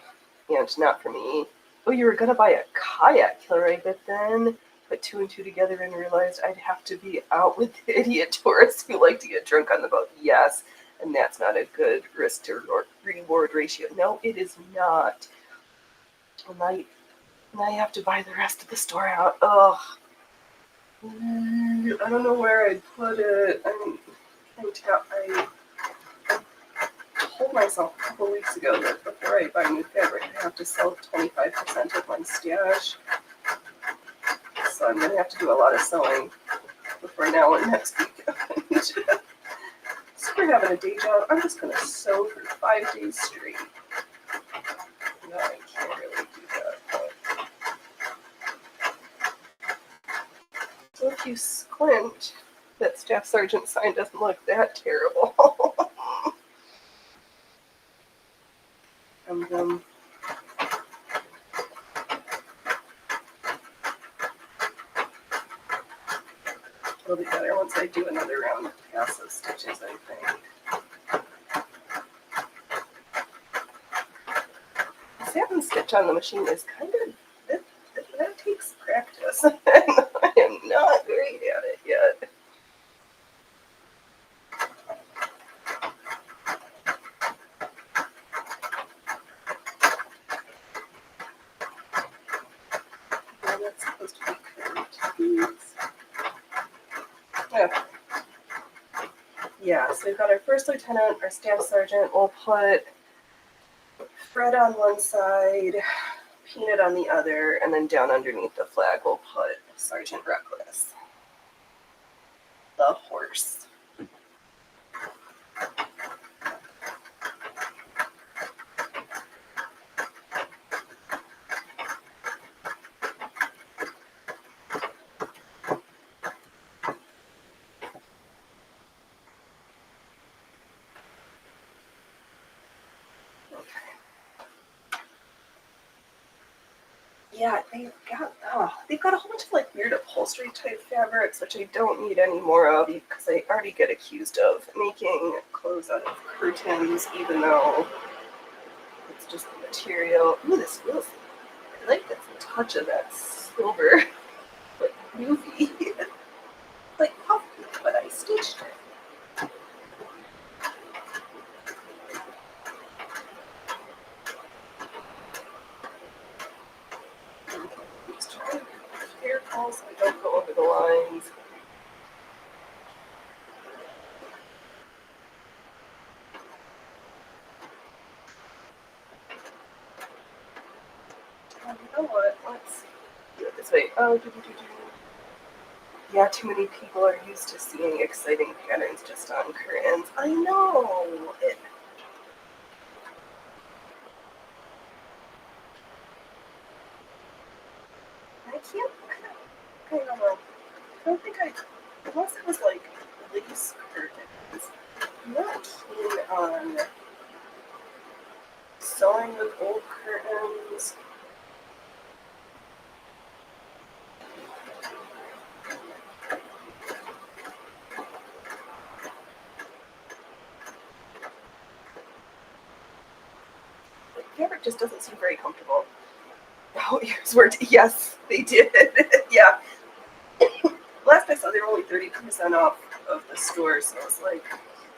S1: and not for me. Oh, you were gonna buy a kayak, Hillary, but then put 2 and 2 together and realized I'd have to be out with the idiot tourists who like to get drunk on the boat. Yes, and that's not a good risk to reward ratio. No, it is not. Well, now you have to buy the rest of the store out. Ugh. I don't know where I'd put it. I told myself a couple weeks ago that before I buy new fabric, I have to sell 25% of my stash. So I'm going to have to do a lot of sewing before now and next week. So we're having a day job. I'm just going to sew for 5 days straight. No, I can't really do that. But so if you squint, that staff sergeant sign doesn't look that terrible. And it'll be better once I do another round of passive stitches, I think. The satin stitch on the machine is kind of, that takes practice. I am not great at it yet. Well, that's supposed to be curved. Yeah. Yeah, so we've got our first lieutenant, our staff sergeant. We'll put Fred on one side, Peanut on the other, and then down underneath the flag we'll put Sergeant Reckless, the horse. Yeah, they've got a whole bunch of like weird upholstery type fabrics, which I don't need any more of because I already get accused of making clothes out of curtains, even though it's just the material. Ooh, this feels. I like the touch of that silver, like movie, like puffy, but I stitched it. Just trying to be careful so I don't go over the lines. You know what? Let's do it this way. Oh, yeah, too many people are used to seeing exciting patterns just on curtains. I know. I can't. I don't know. I don't think I. Unless it was like lace curtains. I'm not keen on sewing with old curtains. The fabric just doesn't seem very comfortable. Oh, yours were. Yes, they did. Yeah. Last I saw, they were only 30% off of the store, so I was like,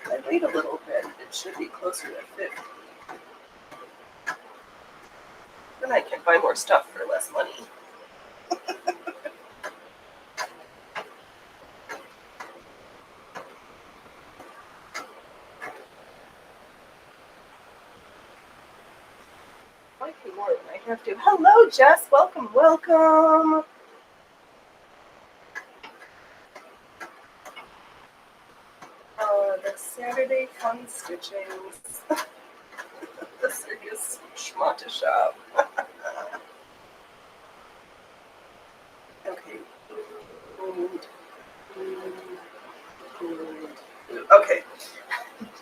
S1: I wait a little bit. It should be closer to 50. Then I can buy more stuff for less money. Might be more than I have to. Hello, Jess. Welcome, welcome. The Saturday Fun Stitchings. The Circus Schmata Shop. Okay. Okay.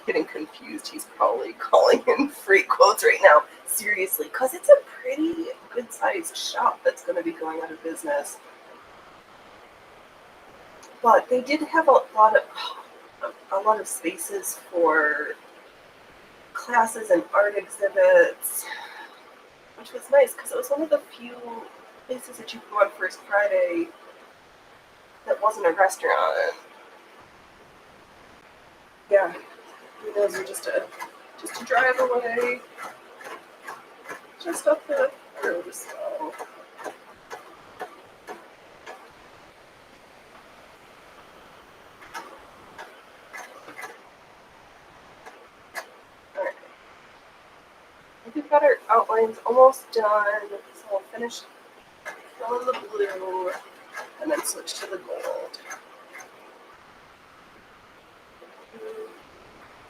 S1: Getting confused. He's probably calling in free quotes right now. Seriously, because it's a pretty good-sized shop that's going to be going out of business. But they did have a lot of spaces for classes and art exhibits, which was nice because it was one of the few places that you could go on First Friday that wasn't a restaurant. Yeah, those are just a drive away, just up the road as well. Alright. We've got our outlines almost done, so we'll finish filling the blue and then switch to the gold.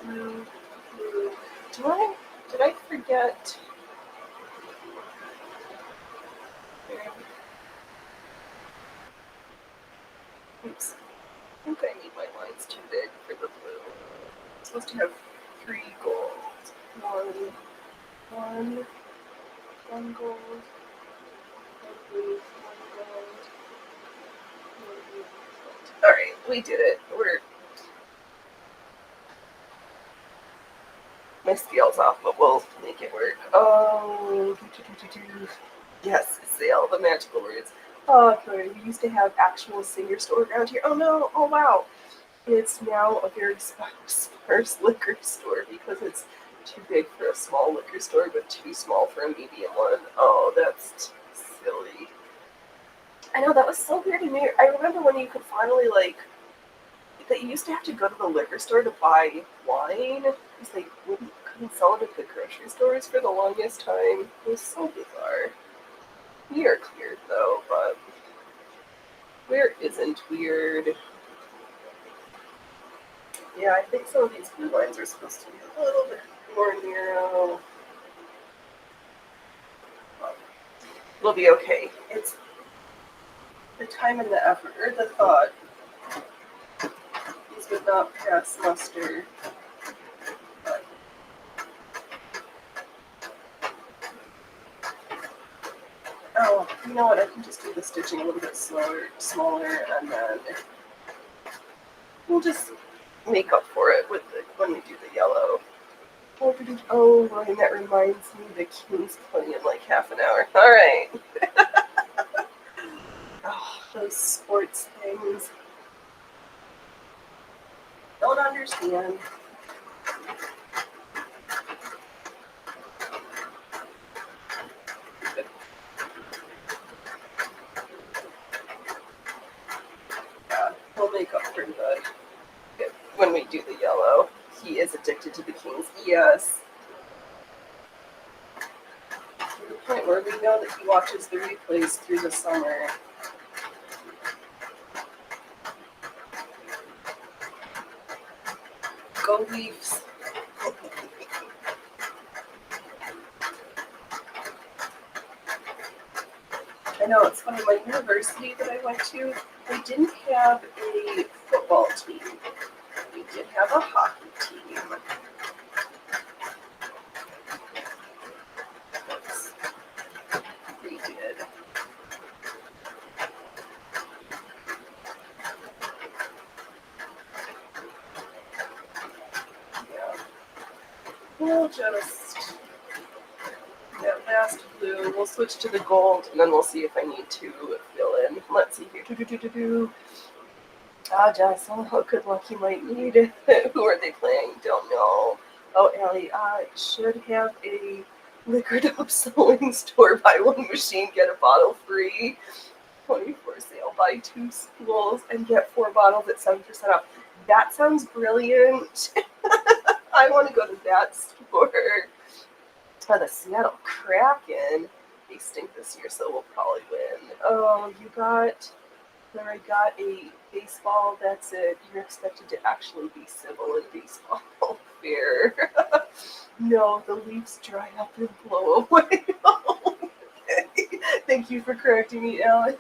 S1: Blue, blue. Did I forget? Oops. I think I need my lines too big for the blue. I'm supposed to have 3 gold. One gold, one blue, one gold, one blue, gold. Alright, we did it. My scale's off, but we'll make it work. Yes, sale, the magical words. Oh, okay, we used to have actual Singer store around here. Oh no, oh wow. It's now a very sparse liquor store because it's too big for a small liquor store, but too small for a medium one. Oh, that's silly. I know, that was so weird to me. I remember when you could finally, that you used to have to go to the liquor store to buy wine because they couldn't sell it at the grocery stores for the longest time. It was so bizarre. We are cleared though, but where isn't weird? Yeah, I think some of these blue lines are supposed to be a little bit more narrow. We'll be okay. It's the time and the effort, or the thought. These would not pass muster. But oh, you know what? I can just do the stitching a little bit smaller, and then we'll just make up for it when we do the yellow. Oh, Ryan, that reminds me the King's playing in like half an hour. All right. Oh, those sports things. Don't understand. Yeah, we'll make up for the when we do the yellow. He is addicted to the Kings. Yes. To the point where we know that he watches the replays through the summer. Go Leafs. And know, it's funny, my university that I went to, they didn't have a football team. We did have a hockey team. We did. Yeah. We'll just, that last blue, we'll switch to the gold, and then we'll see if I need to fill in. Let's see here. Jocelyn, good luck you might need. Who are they playing? Don't know. Oh, Allie, should have a liquored up sewing store. Buy one machine, get a bottle free. 24 sale. Buy 2 spools and get 4 bottles at 7% off. That sounds brilliant. I want to go to that store. The Seattle Kraken. They stink this year, so we'll probably win. Oh, I got a baseball. That's it. You're expected to actually be civil in baseball. Fair. No, the leaves dry up and blow away. Okay. Thank you for correcting me, Alan.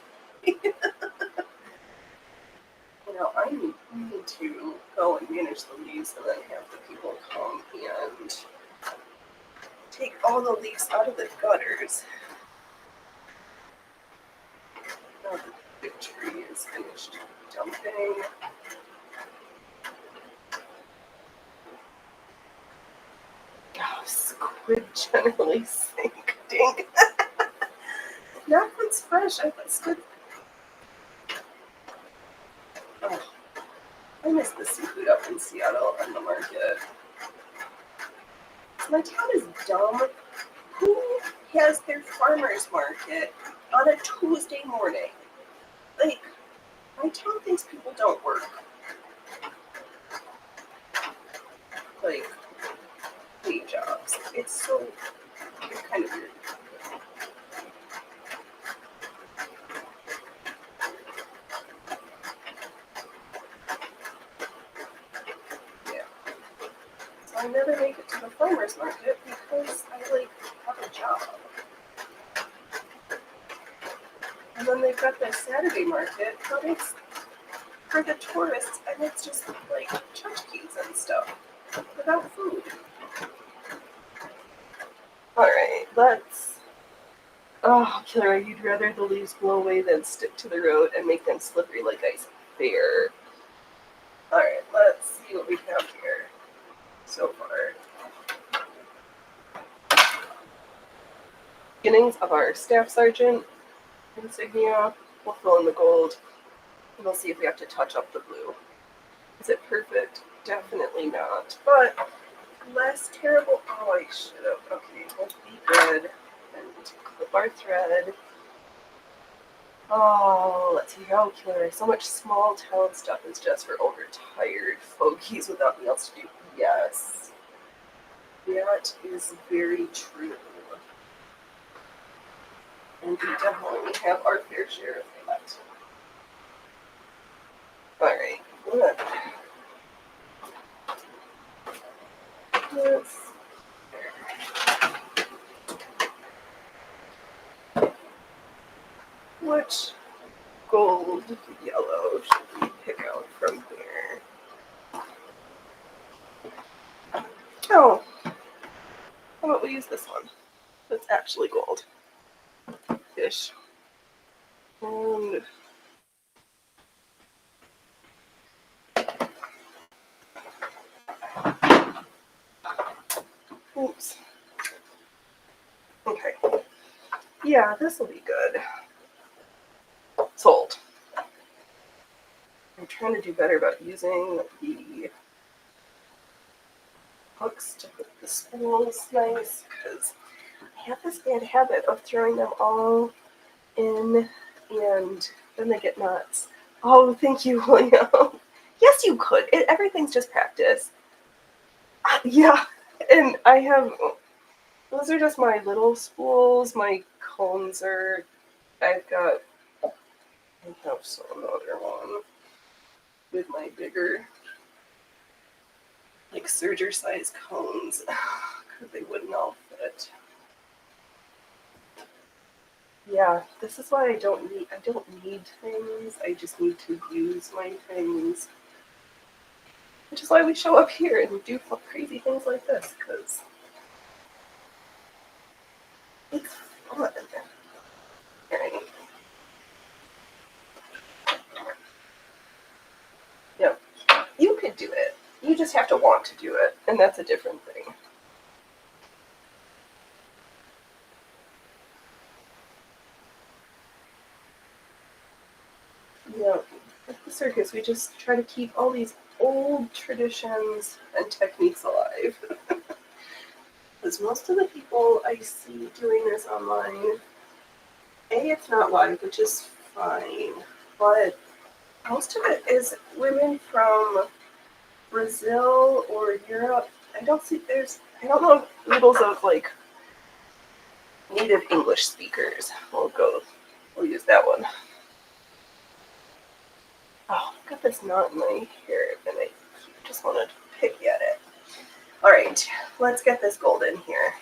S1: I need to go and manage the leaves and then have the people come and take all the leaves out of the gutters. Now the big tree is finished dumping. Oh, squid generally sink. Dang. Not when it's fresh. I thought squid. Oh, I miss the seafood up in Seattle on the market. My town is dumb. Who has their farmer's market on a Tuesday morning? Like, my town thinks people don't work. Like, day jobs. It's kind of weird. Yeah. So I never make it to the farmer's market because I, have a job. And then they've got the Saturday market, but it's for the tourists, and it's just, tchotchkes and stuff without food. Alright, let's... Oh, Killer, you'd rather the leaves blow away than stick to the road and make them slippery like ice. Fair. Alright, let's see what we have here so far. Beginnings of our Staff Sergeant insignia. We'll fill in the gold. And we'll see if we have to touch up the blue. Is it perfect? Definitely not. But less terrible. Oh, I should have. Okay, we'll be good. And clip our thread. Oh, let's see. Oh, Killer. So much small town stuff is just for overtired fogies without anything else to do. Yes. That is very true. And we definitely have our fair share of that. Alright, good. Which gold yellow should we pick out from here? Oh, how about we use this one? That's actually gold. Ish. And oops. Okay. Yeah, this will be good. Sold. I'm trying to do better about using the hooks to put the spools nice, because I have this bad habit of throwing them all in and then they get nuts. Oh, thank you, William. Yes, you could. Everything's just practice. Yeah, and I have, those are just my little spools. My cones are, I have some other one with my bigger, serger size cones, because they wouldn't all fit. Yeah, this is why I don't need things. I just need to use my things. Which is why we show up here and do crazy things like this, because it's fun. Right? Yeah, you could do it. You just have to want to do it, and that's a different thing. Yeah, at the circus, we just try to keep all these old traditions and techniques alive. Because most of the people I see doing this online, it's not live, which is fine, but most of it is women from Brazil or Europe. I don't know oodles of like native English speakers. We'll use that one. Oh, I've got this knot in my hair and I just wanted to pick at it. Alright, let's get this gold in here.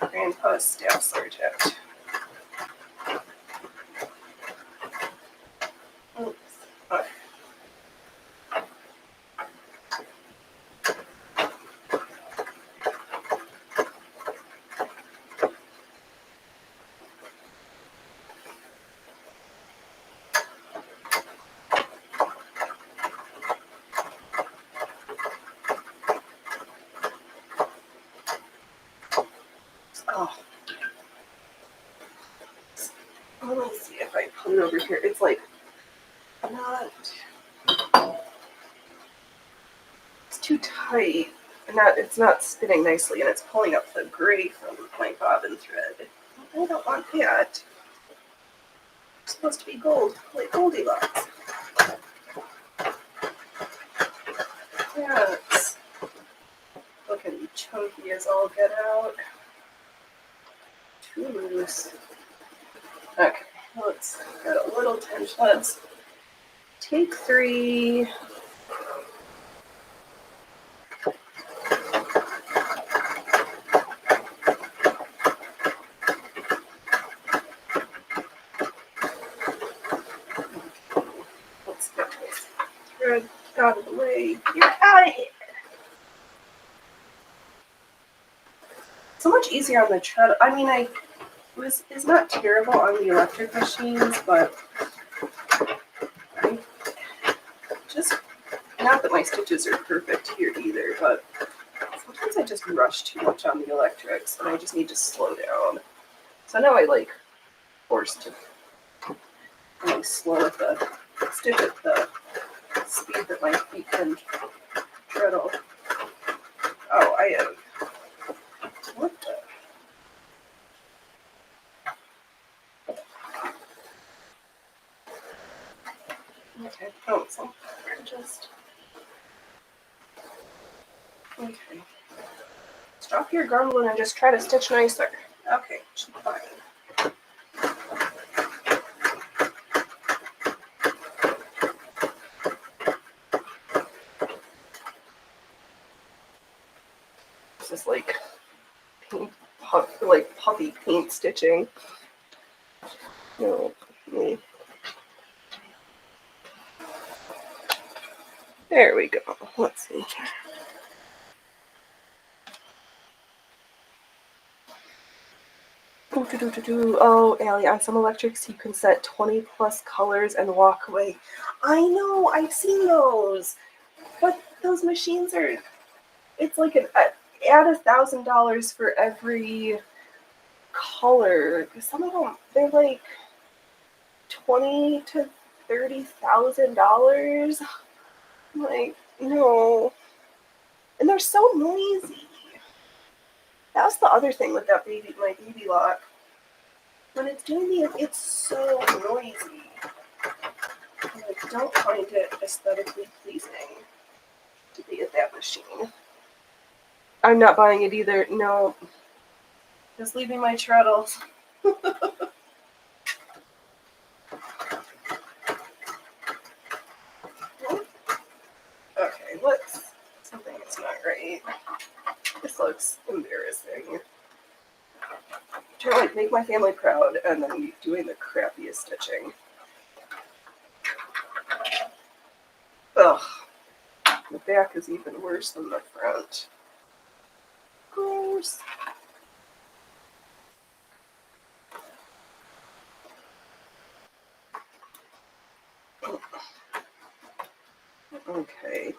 S1: Grandpa's staff sergeant. Oops. Okay. Oh. Let me see if I put it over here. It's like not. It's too tight. It's not spinning nicely, and it's pulling up the gray from my bobbin thread. I don't want that. It's supposed to be gold, like Goldilocks. That's looking chunky as all get out. Too loose. Okay, let's get a little tension. Let's take 3. Let's get this thread out of the way. You're out of here. So much easier on the tread. I mean, it's not terrible on the electric machines, but I just, not that my stitches are perfect here either, but sometimes I just rush too much on the electrics and I just need to slow down. So now I like forced to really slow at the stitch at the speed that my feet can treadle. Oh, I have, what the? Okay, oh, so just, okay. Stop your grumbling and just try to stitch nicer. Okay, fine. This is like paint, like puffy paint stitching. No, me. There we go. Let's see. Oh, Allie, on some electrics you can set 20 plus colors and walk away. I know, I've seen those. But those machines are, it's like add $1,000 for every color. Some of them, they're like 20 to $30,000. Like, no. And they're so noisy. That was the other thing with my baby lock. When it's doing it's so noisy. And I don't find it aesthetically pleasing to be at that machine. I'm not buying it either. No. Just leaving my treadles. Okay, something that's not right. This looks embarrassing. trying to like make my family proud and then doing the crappiest stitching. Ugh. The back is even worse than the front. Gross. Okay.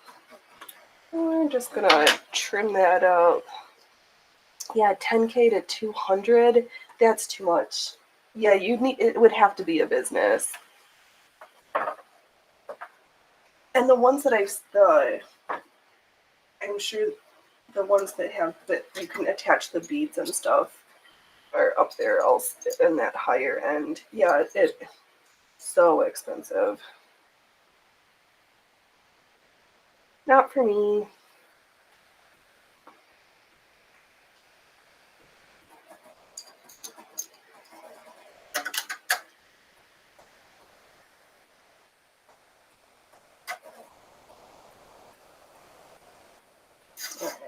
S1: We're just gonna trim that up. Yeah, 10K to 200, that's too much. Yeah, it would have to be a business. And the ones that I'm sure the ones that you can attach the beads and stuff are up there also in that higher end. Yeah, it's so expensive. Not for me. Okay,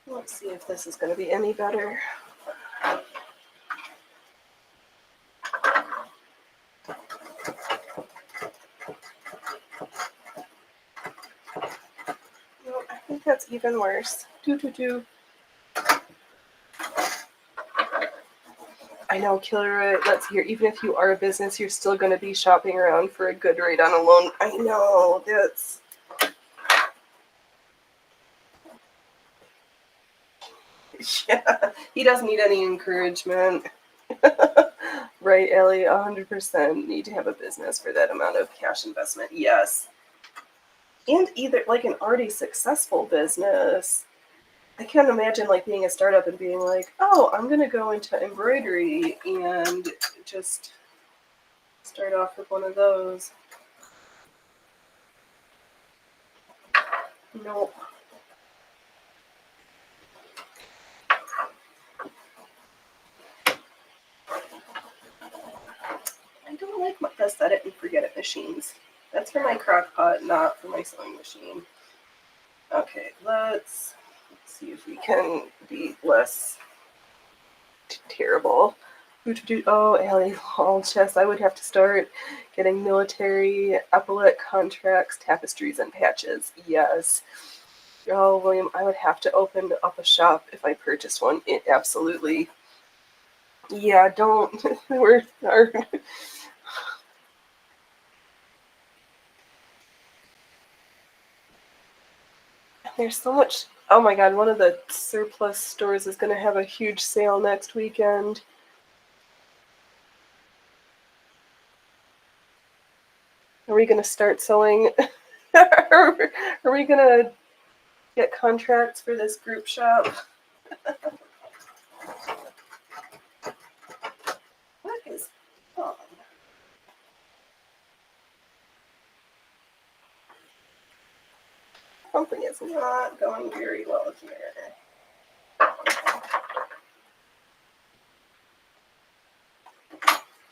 S1: let's see if this is going to be any better. No, I think that's even worse. I know, Killer. Let's hear. Even if you are a business, you're still going to be shopping around for a good rate on a loan. I know, that's... Yeah, he doesn't need any encouragement. Right, Ellie, 100% need to have a business for that amount of cash investment. Yes. And either like an already successful business. I can't imagine like being a startup and being like, oh, I'm going to go into embroidery and just start off with one of those. Nope. I don't like the set it and forget it machines. That's for my crock pot, not for my sewing machine. Okay, let's see if we can be less terrible. Oh, Allie, all chest. I would have to start getting military epaulette contracts, tapestries, and patches. Yes. Oh, William, I would have to open up a shop if I purchased one. Absolutely. Yeah, don't. There's so much. Oh my god, one of the surplus stores is going to have a huge sale next weekend. Are we going to start selling? Are we going to get contracts for this group shop? What is on? Something is not going very well here.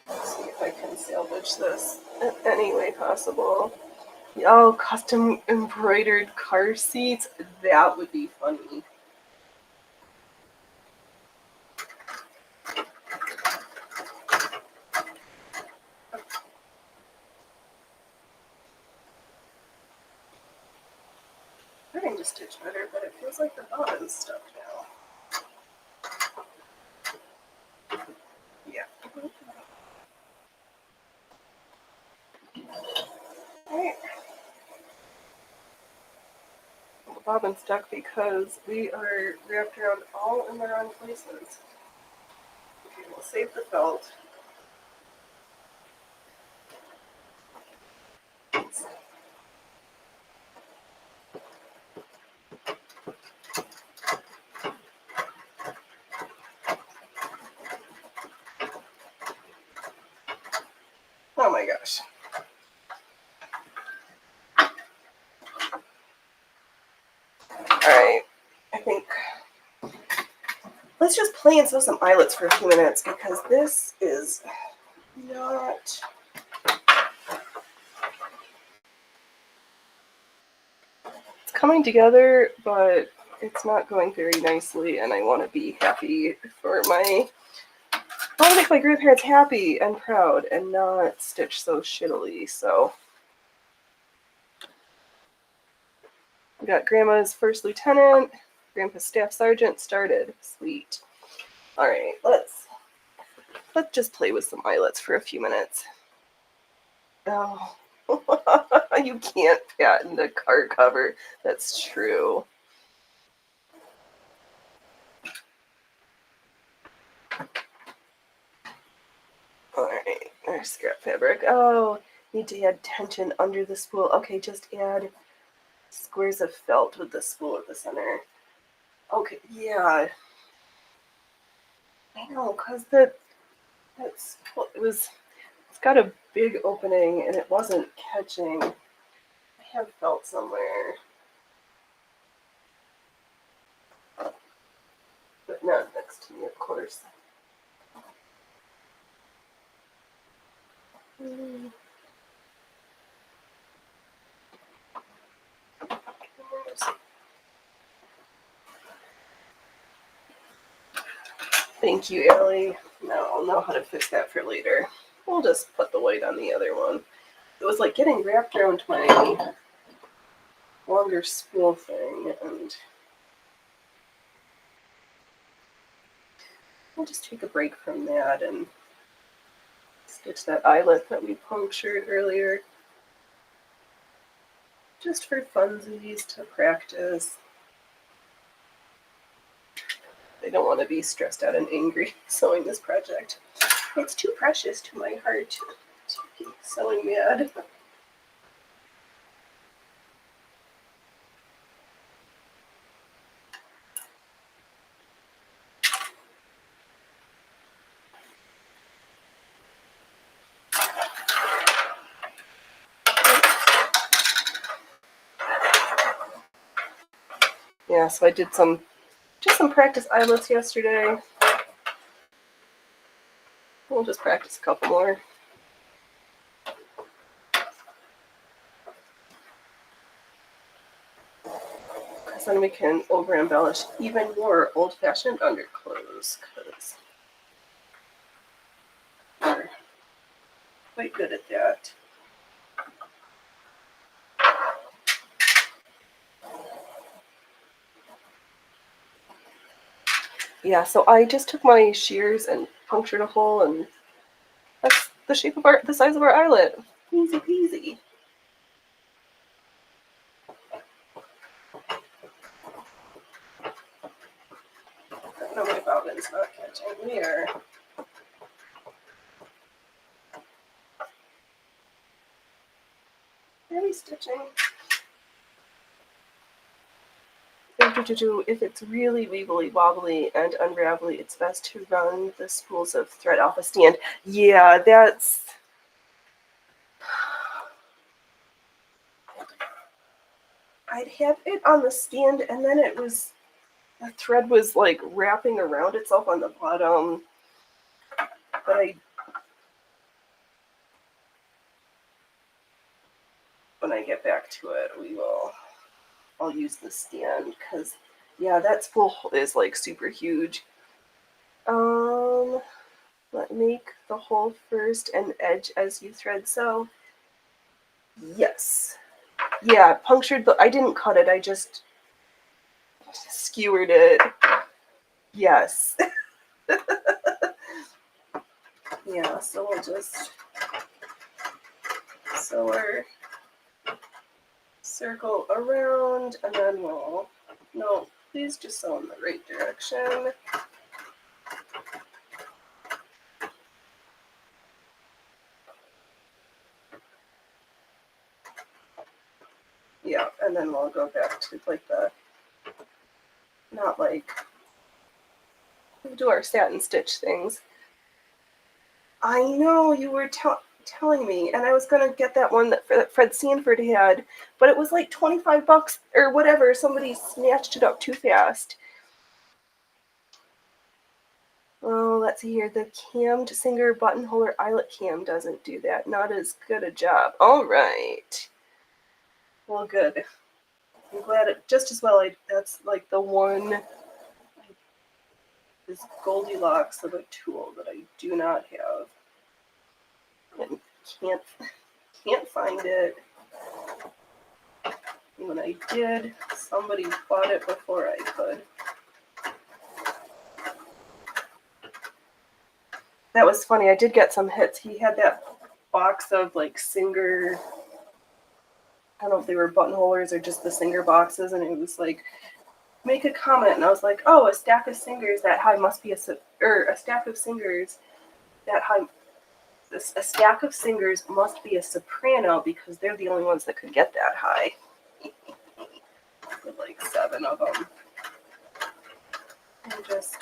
S1: Let's see if I can salvage this in any way possible. Oh, custom embroidered car seats. That would be funny. I'm trying to stitch better, but it feels like the bobbin's stuck now. Yeah. Alright. The bobbin's stuck because we are wrapped around all in the wrong places. Okay, we'll save the felt. Oh my gosh. Alright, I think let's just play and sew some eyelets for a few minutes because this is not... It's coming together, but it's not going very nicely, and I want to be happy for my... I want to make my grandparents happy and proud and not stitch so shittily, so... We got Grandma's first lieutenant, Grandpa's staff sergeant started. Sweet. Alright, let's just play with some eyelets for a few minutes. Oh, you can't patent a car cover. That's true. Alright, there's scrap fabric. Oh, need to add tension under the spool. Okay, just add squares of felt with the spool at the center. Okay, yeah. I know, because it's got a big opening and it wasn't catching. I have felt somewhere. But not next to me, of course. Thank you, Ellie. Now I'll know how to fix that for later. We'll just put the white on the other one. It was like getting wrapped around my longer spool thing, and we'll just take a break from that and stitch that eyelet that we punctured earlier. Just for funsies to practice. I don't want to be stressed out and angry sewing this project. It's too precious to my heart to be sewing mad. Yeah, so I did just some practice eyelets yesterday. We'll just practice a couple more. Because then we can over embellish even more old-fashioned underclothes, because we're quite good at that. Yeah, so I just took my shears and punctured a hole, and that's the shape of the size of our eyelet. Easy peasy. I don't know my bobbin's not catching here. Are we stitching? If it's really wibbly wobbly and unravelly, it's best to run the spools of thread off a stand. Yeah, that's... I'd have it on the stand, and then the thread was like wrapping around itself on the bottom. But when I get back to it, I'll use the stand, because yeah, that spool is like super huge. Let make the hole first and edge as you thread sew. Yes. Yeah, punctured I didn't cut it, I just skewered it. Yes. Yeah, so we'll just sew our circle around, and then no, please just sew in the right direction. Yeah, and then we'll go back to like we'll do our satin stitch things. I know you were telling me, and I was gonna get that one that Fred Sanford had, but it was like $25 or whatever. Somebody snatched it up too fast. Oh, let's see here. The cammed Singer buttonhole eyelet cam doesn't do that. Not as good a job. All right. Well, good. I'm glad it just as well. That's like the one this Goldilocks of a tool that I do not have and can't find it. And when I did, somebody bought it before I could. That was funny. I did get some hits. He had that box of like Singer. I don't know if they were buttonholers or just the Singer boxes, and it was like, make a comment, and I was like, oh, a stack of Singers that high must be a stack of Singers that high. A stack of Singers must be a soprano because they're the only ones that could get that high. With like 7 of them. And just.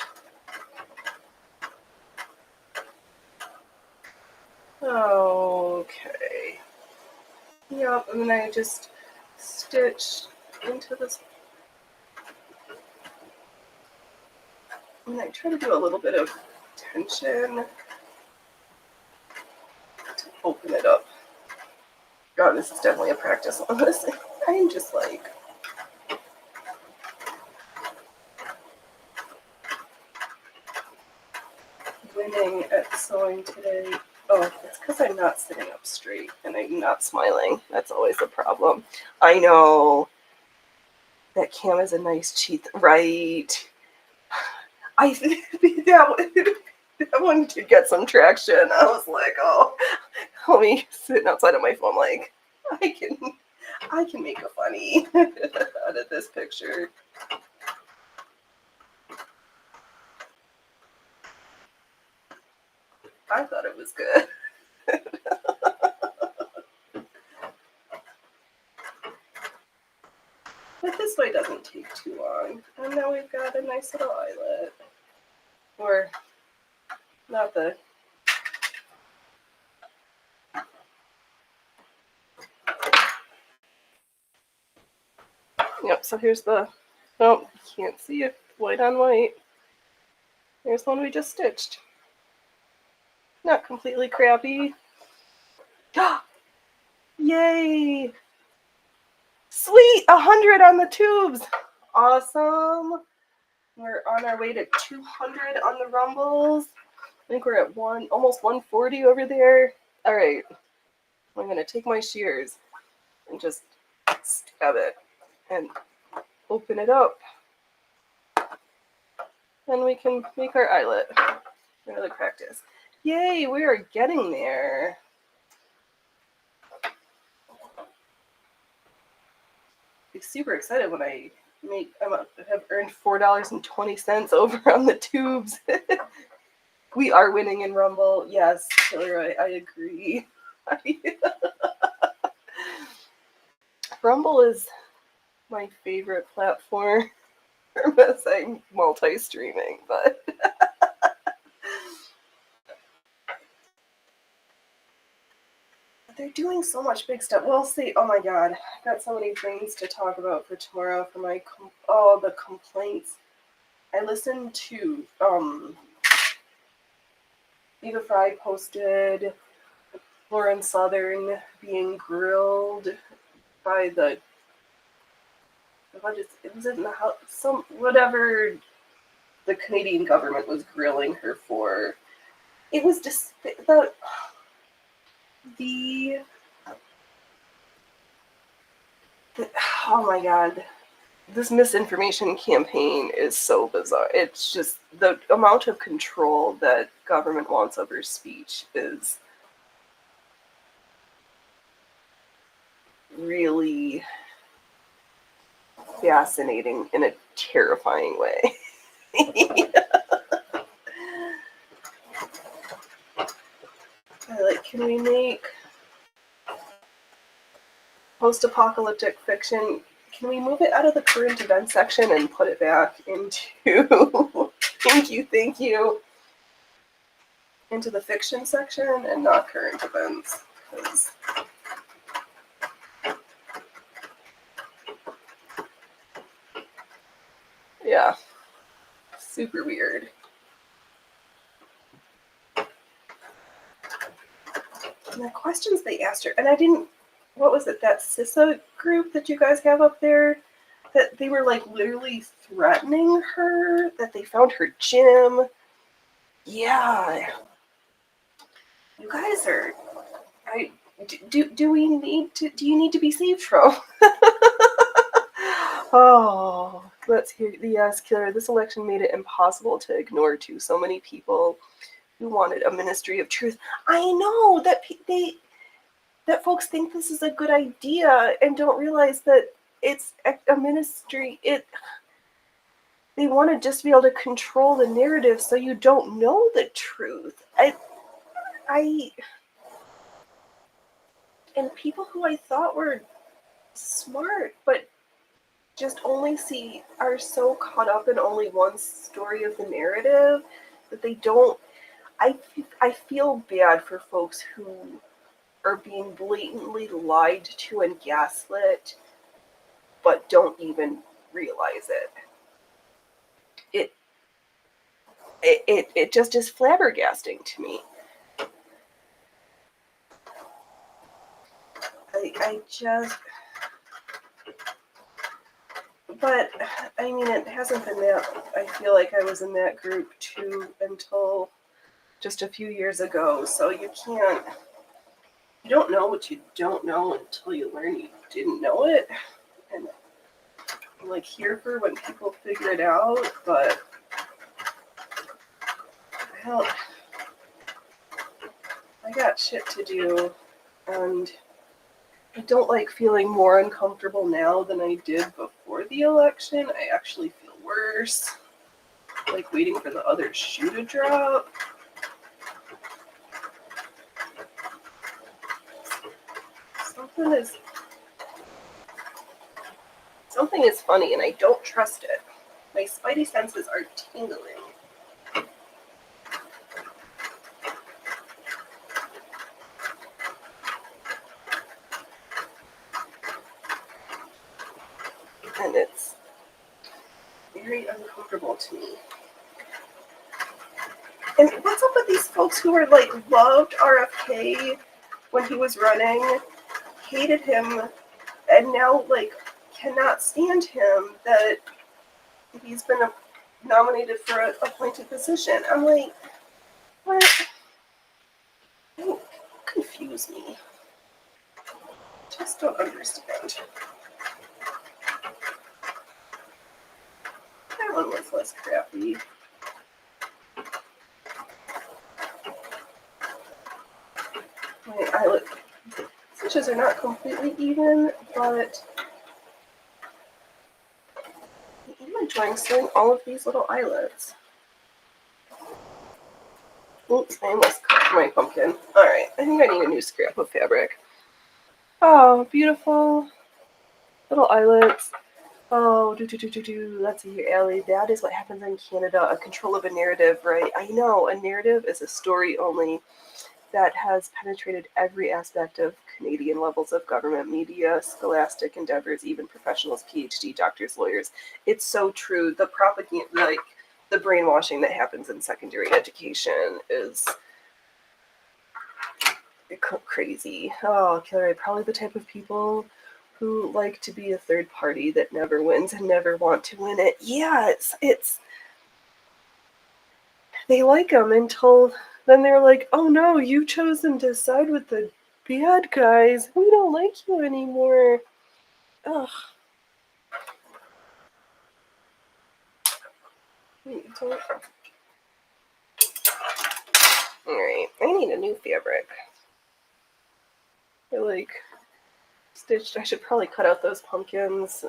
S1: Okay. Yep, and then I just stitched into this. And I try to do a little bit of tension to open it up. God, this is definitely a practice on this. I'm just like. Winning at sewing today. Oh, it's because I'm not sitting up straight and I'm not smiling. That's always a problem. I know that Cam is a nice cheat, right? I that one did get some traction. I was like, oh, let me sitting outside of my phone. Like, I can make a funny out of this picture. I thought it was good. But this way doesn't take too long. And now we've got a nice little eyelet. Or, not the... Yep, so here's the... Oh, you can't see it. White on white. There's one we just stitched. Not completely crappy. Yay! Sweet! 100 on the tubes! Awesome! We're on our way to 200 on the rumbles. I think we're at almost 140 over there. Alright. I'm going to take my shears and just stab it and open it up. And we can make our eyelet. Another practice. Yay, we are getting there. I'm super excited when I have earned $4.20 over on the tubes. We are winning in Rumble. Yes, Hillary, I agree. Rumble is my favorite platform unless I'm multi-streaming, but they're doing so much big stuff. We'll see. Oh my god, I've got so many things to talk about for tomorrow for my the complaints. I listened to Eva Fry posted Lauren Southern being grilled by the whatever the Canadian government was grilling her for. It was just oh my god, this misinformation campaign is so bizarre. It's just the amount of control that government wants over speech is really fascinating in a terrifying way. Can we make post-apocalyptic fiction? Can we move it out of the current event section and put it back into thank you, into the fiction section and not current events? Yeah, super weird. And the questions they asked her, and I didn't, what was it, that CISA group that you guys have up there? that they were like literally threatening her, that they found her gym. Yeah. You guys are, do we need to, do you need to be saved from? Oh, let's hear the yes killer. This election made it impossible to ignore to so many people who wanted a ministry of truth. I know that that folks think this is a good idea and don't realize that it's a ministry. They want to just be able to control the narrative so you don't know the truth. And people who I thought were smart but just only are so caught up in only one story of the narrative that they don't. I feel bad for folks who are being blatantly lied to and gaslit but don't even realize it. It just is flabbergasting to me. I just, but I mean, it hasn't been that. I feel like I was in that group too until just a few years ago. So you don't know what you don't know until you learn you didn't know it. And I'm like here for when people figure it out, but I got shit to do, and I don't like feeling more uncomfortable now than I did before the election. I actually feel worse, like waiting for the other shoe to drop. Something is funny and I don't trust it. My spidey senses are tingling. And it's very uncomfortable to me. And what's up with these folks who were like loved RFK when he was running, hated him, and now like cannot stand him that he's been nominated for an appointed position? I'm like, what? Don't confuse me. Just don't understand. That one was less crappy. My eyelid stitches are not completely even, but I am enjoying sewing all of these little eyelets. Oops, I almost cut my pumpkin. Alright, I think I need a new scrap of fabric. Oh, beautiful little eyelets. Oh, that's your alley. That is what happens in Canada. A control of a narrative, right? I know, a narrative is a story only that has penetrated every aspect of Canadian levels of government, media, scholastic endeavors, even professionals, PhD, doctors, lawyers. It's so true. The propaganda, like the brainwashing that happens in secondary education is crazy. Oh, Killer, probably the type of people who like to be a third party that never wins and never want to win it. Yeah, it's they like them until then they're like, oh no, you chosen to side with the bad guys. We don't like you anymore. Ugh. Alright, I need a new fabric. I like stitched. I should probably cut out those pumpkins.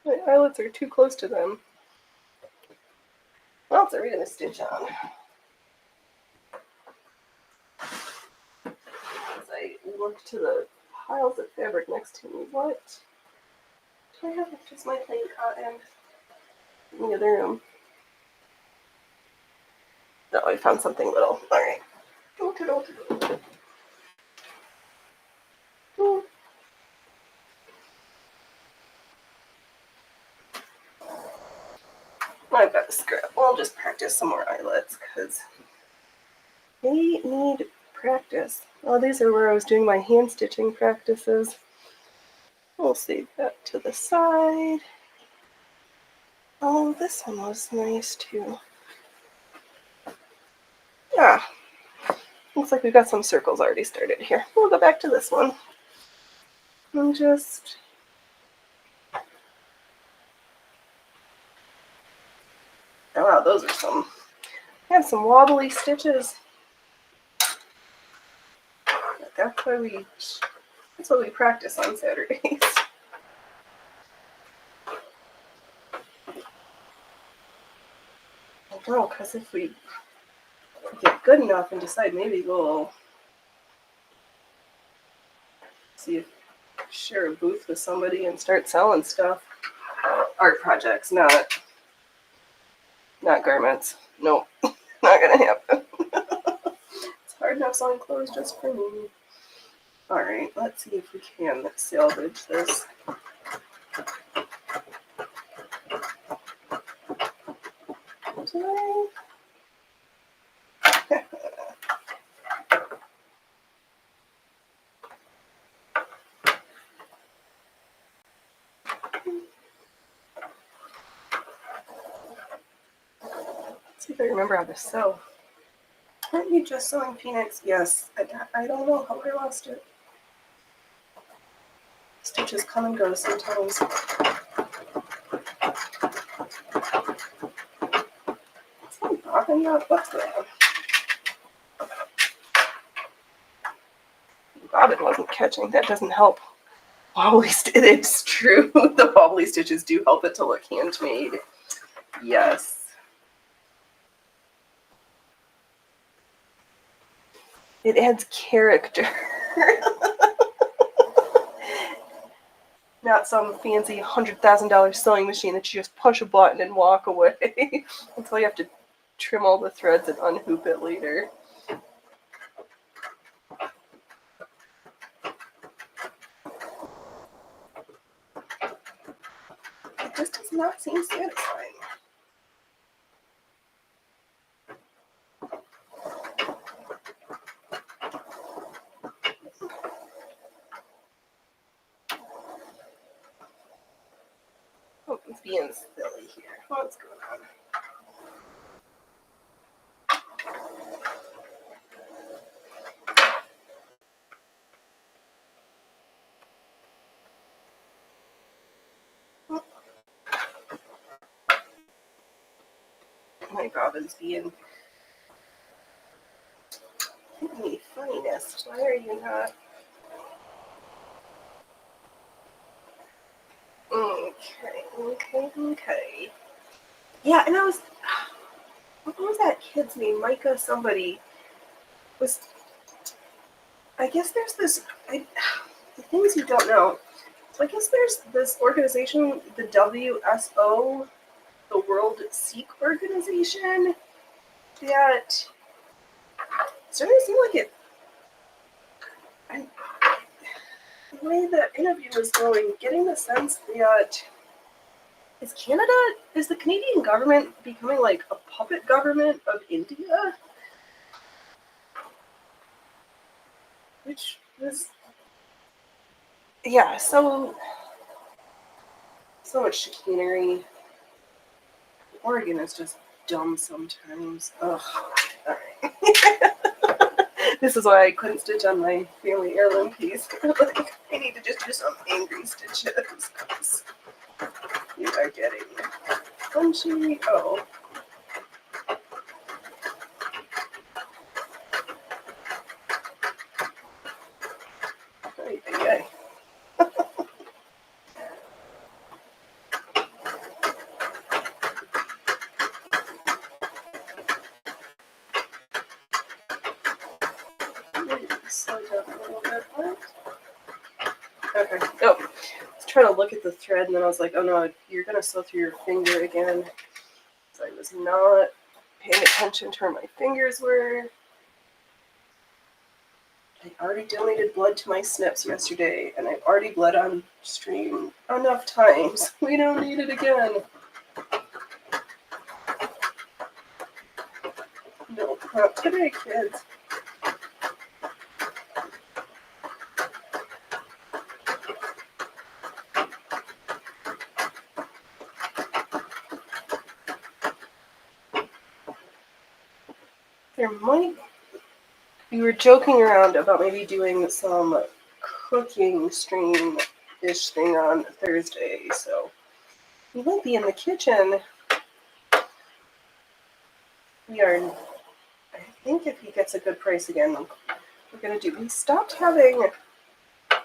S1: My eyelets are too close to them. What else are we going to stitch on? As I look to the piles of fabric next to me, what? Do I have just my plain cotton in the other room? No, I found something little. Alright. I've got a scrap. Well, I'll just practice some more eyelets because they need practice. Oh, these are where I was doing my hand stitching practices. We'll save that to the side. Oh, this one was nice too. Yeah. Looks like we've got some circles already started here. We'll go back to this one. And just... Oh wow, those are some... I have some wobbly stitches. That's what we practice on Saturdays. I don't know, because if we get good enough and decide maybe we'll see if share a booth with somebody and start selling stuff. Art projects, not garments. Nope, not gonna happen. It's hard enough selling clothes just for me. All right, let's see if we can salvage this. See if I remember how to sew. Aren't you just sewing Phoenix? Yes. I don't know how I lost it. Stitches come and go sometimes. Is that bobbing up? What's that? Bobbin wasn't catching. That doesn't help. Wobbly it's true. The wobbly stitches do help it to look handmade. Yes. It adds character. Not some fancy $100,000 sewing machine that you just push a button and walk away until you have to trim all the threads and unhoop it later. It just does not seem satisfying. Oh, it's being silly here. What's going on? My bobbin's being me funniness. Why are you not? Okay. Yeah, and what was that kid's name? Micah somebody. I guess there's this, the things you don't know. So I guess there's this organization, the WSO, the World Sikh Organization, that starting to seem like it, the way the interview was going, getting the sense that is the Canadian government becoming like a puppet government of India? Which was, yeah, so much chicanery. Oregon is just dumb sometimes. Ugh. Alright. This is why I couldn't stitch on my family heirloom piece. Like, I need to just do some angry stitches because you are getting punchy. Oh. Ay. Slow down a little bit. Okay. Oh, I was trying to look at the thread and then I was like, oh no, you're going to sew through your finger again. So I was not paying attention to where my fingers were. I already donated blood to my snips yesterday, and I've already bled on stream enough times. We don't need it again. No, not today, kids. There might. We were joking around about maybe doing some cooking stream-ish thing on Thursday, so we might be in the kitchen. We are. I think if he gets a good price again, we're gonna do. We stopped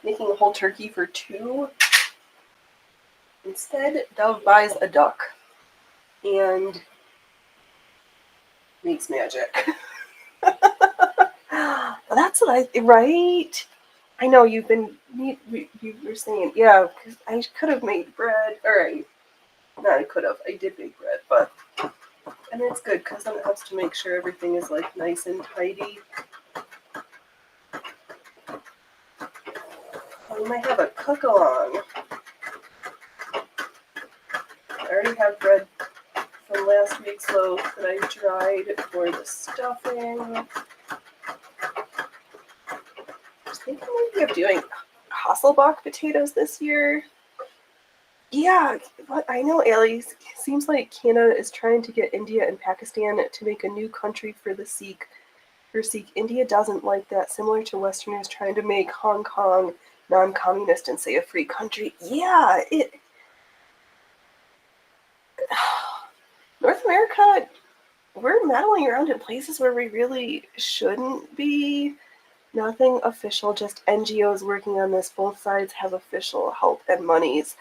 S1: making a whole turkey for 2. Instead, Dove buys a duck and makes magic. That's what right? I know you were saying, yeah, because I could have made bread. Alright. Not I could have. I did make bread, but. And it's good because then it helps to make sure everything is like nice and tidy. We might have a cook along. I already have bread from last week's loaf that I dried for the stuffing. I was thinking maybe of doing Hasselbach potatoes this year. Yeah, but I know, Allie. Seems like Canada is trying to get India and Pakistan to make a new country for the Sikh. For Sikh, India doesn't like that. Similar to Westerners trying to make Hong Kong non-communist and say a free country. Yeah, North America, we're meddling around in places where we really shouldn't be. Nothing official, just NGOs working on this. Both sides have official help and monies.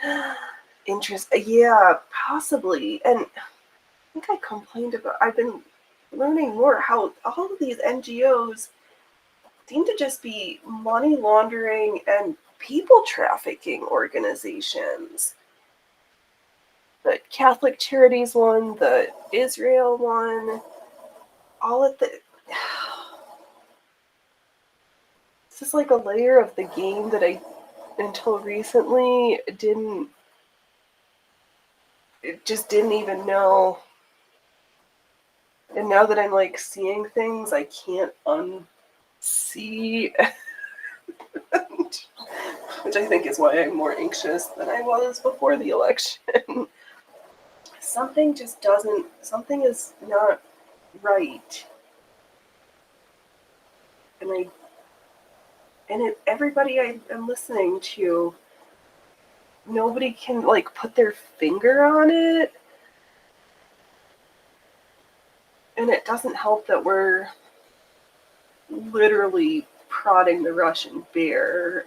S1: Interest, yeah, possibly. And I think I complained about, I've been learning more how all of these NGOs seem to just be money laundering and people trafficking organizations. The Catholic Charities one, the Israel one, all at the. It's just like a layer of the game that I, until recently, just didn't even know. And now that I'm like seeing things, I can't unsee. Which I think is why I'm more anxious than I was before the election. Something is not right. And everybody I'm listening to, nobody can like put their finger on it. And it doesn't help that we're literally prodding the Russian bear.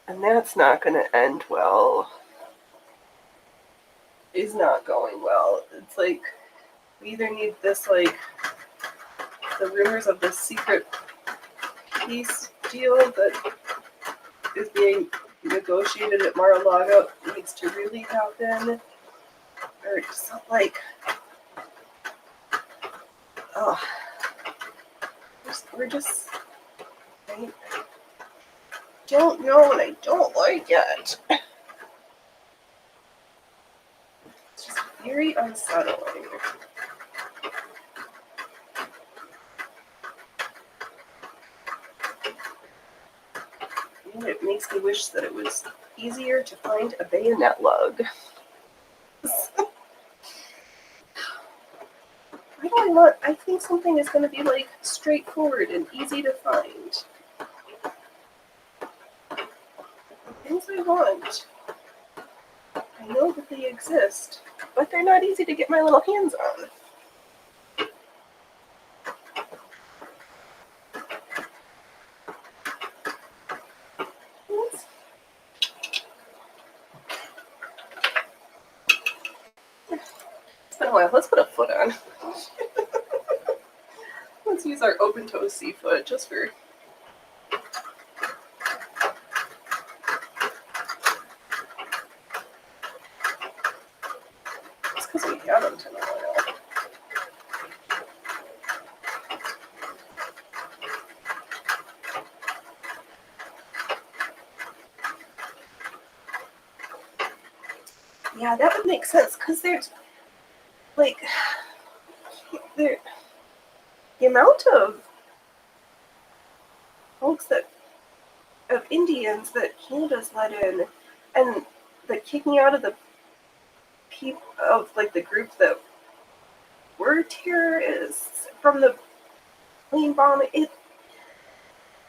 S1: And that's not going to end well. Is not going well. It's like, we either need this, like, the rumors of this secret peace deal that is being negotiated at Mar-a-Lago needs to really happen, or just like, we're just, I don't know, and I don't like it. It's just very unsettling. And it makes me wish that it was easier to find a bayonet lug. I think something is going to be like straightforward and easy to find. The things I want, I know that they exist, but they're not easy to get my little hands on. It's been a while. Let's put a foot on. Let's use our open-toe seafoot just for. It's because we haven't in a while. Yeah, that would make sense because there's like the amount of folks of Indians that Canada's let in, and that kicked me out of the people of like the group that were terrorists from the plane bomb.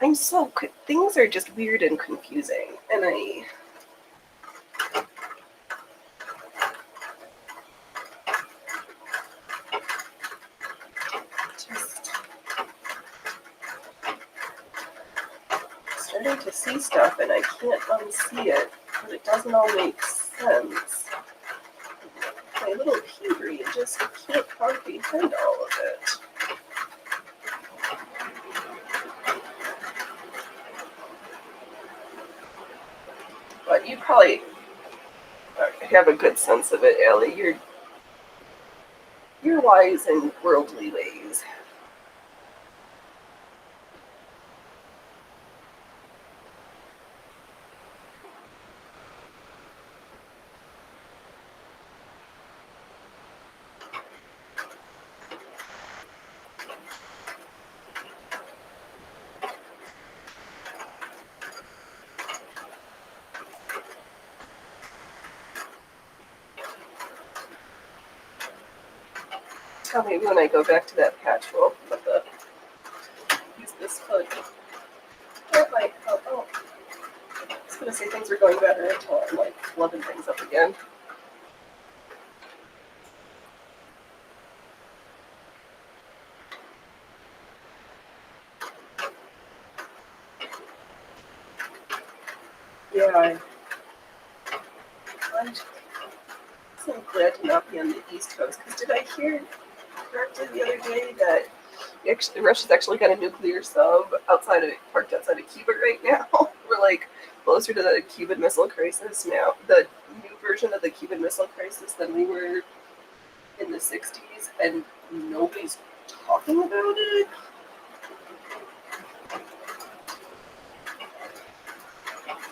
S1: Things are just weird and confusing, and I just starting to see stuff, and I can't unsee it, but it doesn't all make sense. My little pea brain just can't comprehend all of it. But you probably have a good sense of it, Ellie. You're wise in worldly ways. Oh, maybe when I go back to that patch, we'll use this hood. Oh, I was gonna say things were going better until I'm like flubbing things up again. Yeah, I'm so glad to not be on the East Coast, because did I hear correctly the other day that Russia's actually got a nuclear sub parked outside of Cuba right now? We're like closer to the Cuban Missile Crisis now, the new version of the Cuban Missile Crisis than we were in the 60s, and nobody's talking about it.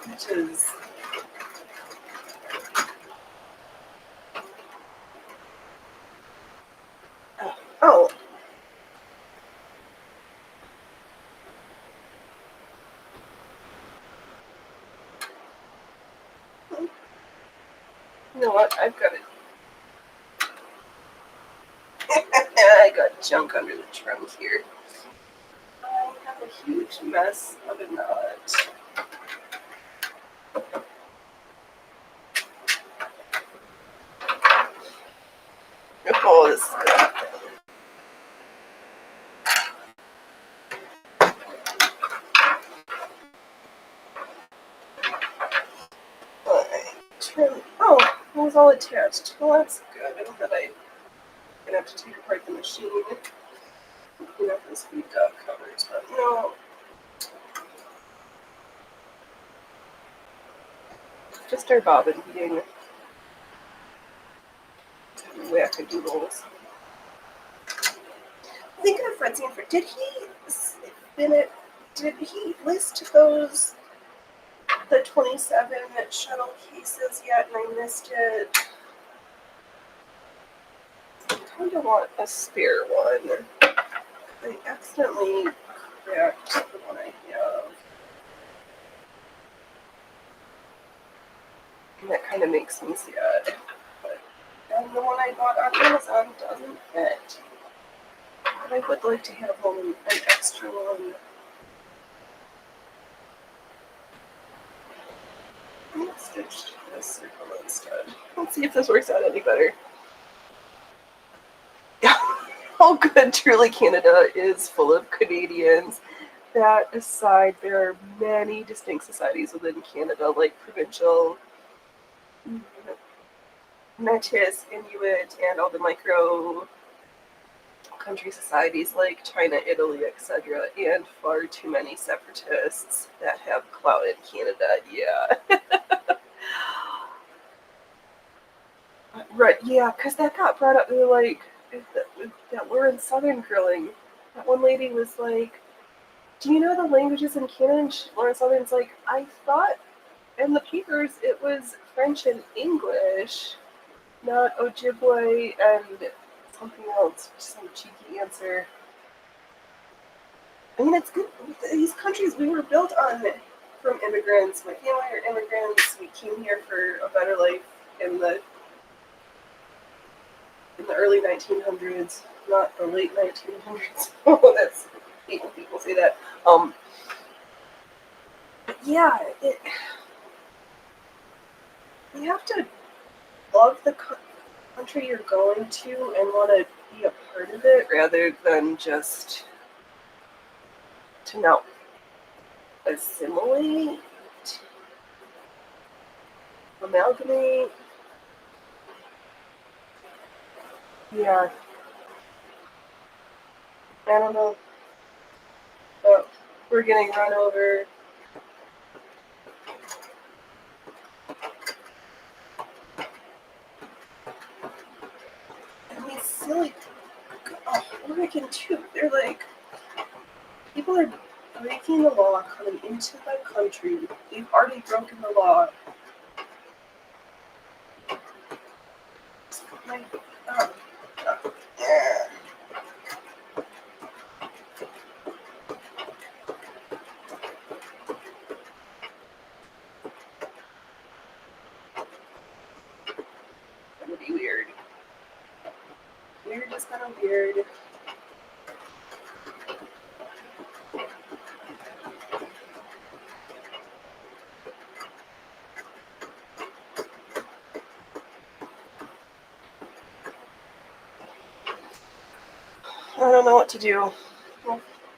S1: Which is oh, you know what? I've got it. I got junk under the trunk here. I have a huge mess of a nut. Oh, this is good. Oh, it was all attached. Well, that's good. I thought I'm gonna have to take apart the machine. You know, this we've got covers, but no. Just our bobbin being wackadoodles. Thinking of Fred Sanford, did he list the 27 shuttle cases yet, and I missed it? I kind of want a spare one. I accidentally cracked the one I have. And that kind of makes me sad. And the one I bought on Amazon doesn't fit. But I would like to have an extra one. Let's stitch this circle instead. Let's see if this works out any better. Oh, good. Truly, Canada is full of Canadians. That aside, there are many distinct societies within Canada, like provincial, Métis, Inuit, and all the micro country societies like China, Italy, etc., and far too many separatists that have clout in Canada. Yeah. Right, yeah, because that got brought up. They were like, that we're in Southern Grilling. That one lady was like, do you know the languages in Canada? And Lauren Southern's like, I thought in the papers it was French and English, not Ojibwe and something else. Some cheeky answer. I mean, it's good. These countries, we were built on from immigrants. My family are immigrants. We came here for a better life in the early 1900s, not the late 1900s. That's people say that. But yeah, you have to love the country you're going to and want to be a part of it rather than just to not assimilate, amalgamate. Yeah, I don't know. But we're getting run over. And these silly Oregon too. They're like, people are breaking the law coming into the country. They've already broken the law. Like, yeah. That would be weird. Weird is kind of weird. I don't know what to do.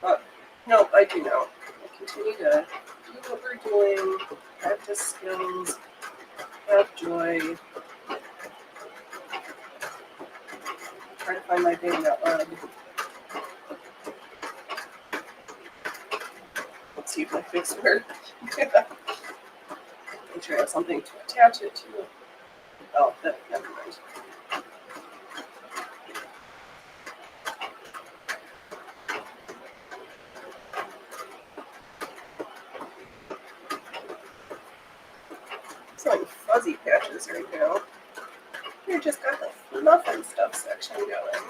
S1: But, no, I do know. I continue to do what we're doing, practice skills, have joy, try to find my thing out loud. Let's see if my face works. Make sure I have something to attach it to. Oh, never mind. It's like fuzzy patches right now. We just got the fluff and stuff section going.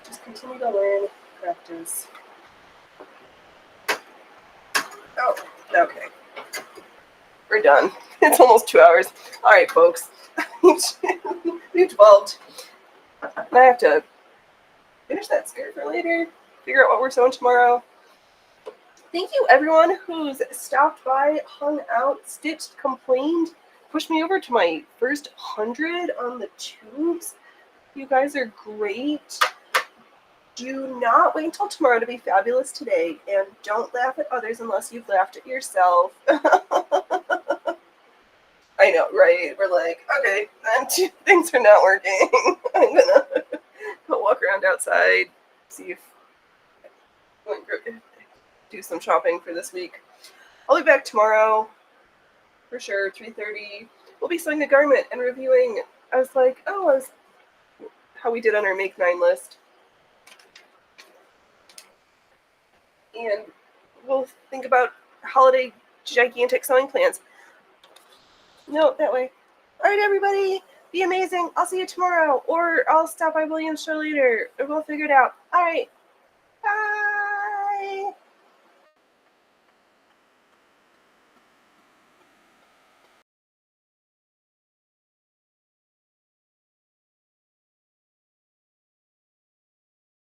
S1: Just continue to learn, practice. Oh, okay. We're done. It's almost 2 hours. All right, folks. We've 12. I have to finish that skirt for later, figure out what we're sewing tomorrow. Thank you, everyone who's stopped by, hung out, stitched, complained, pushed me over to my first 100 on the tubes. You guys are great. Do not wait until tomorrow to be fabulous today, and don't laugh at others unless you've laughed at yourself. I know, right? We're like, okay, things are not working. I'm gonna go walk around outside, see if I can do some shopping for this week. I'll be back tomorrow, for sure, 3:30. We'll be sewing a garment and reviewing. I was like, how we did on our Make 9 list. And we'll think about holiday gigantic sewing plans. No, that way. All right, everybody, be amazing. I'll see you tomorrow, or I'll stop by Williams' show later. We'll figure it out. All right, bye.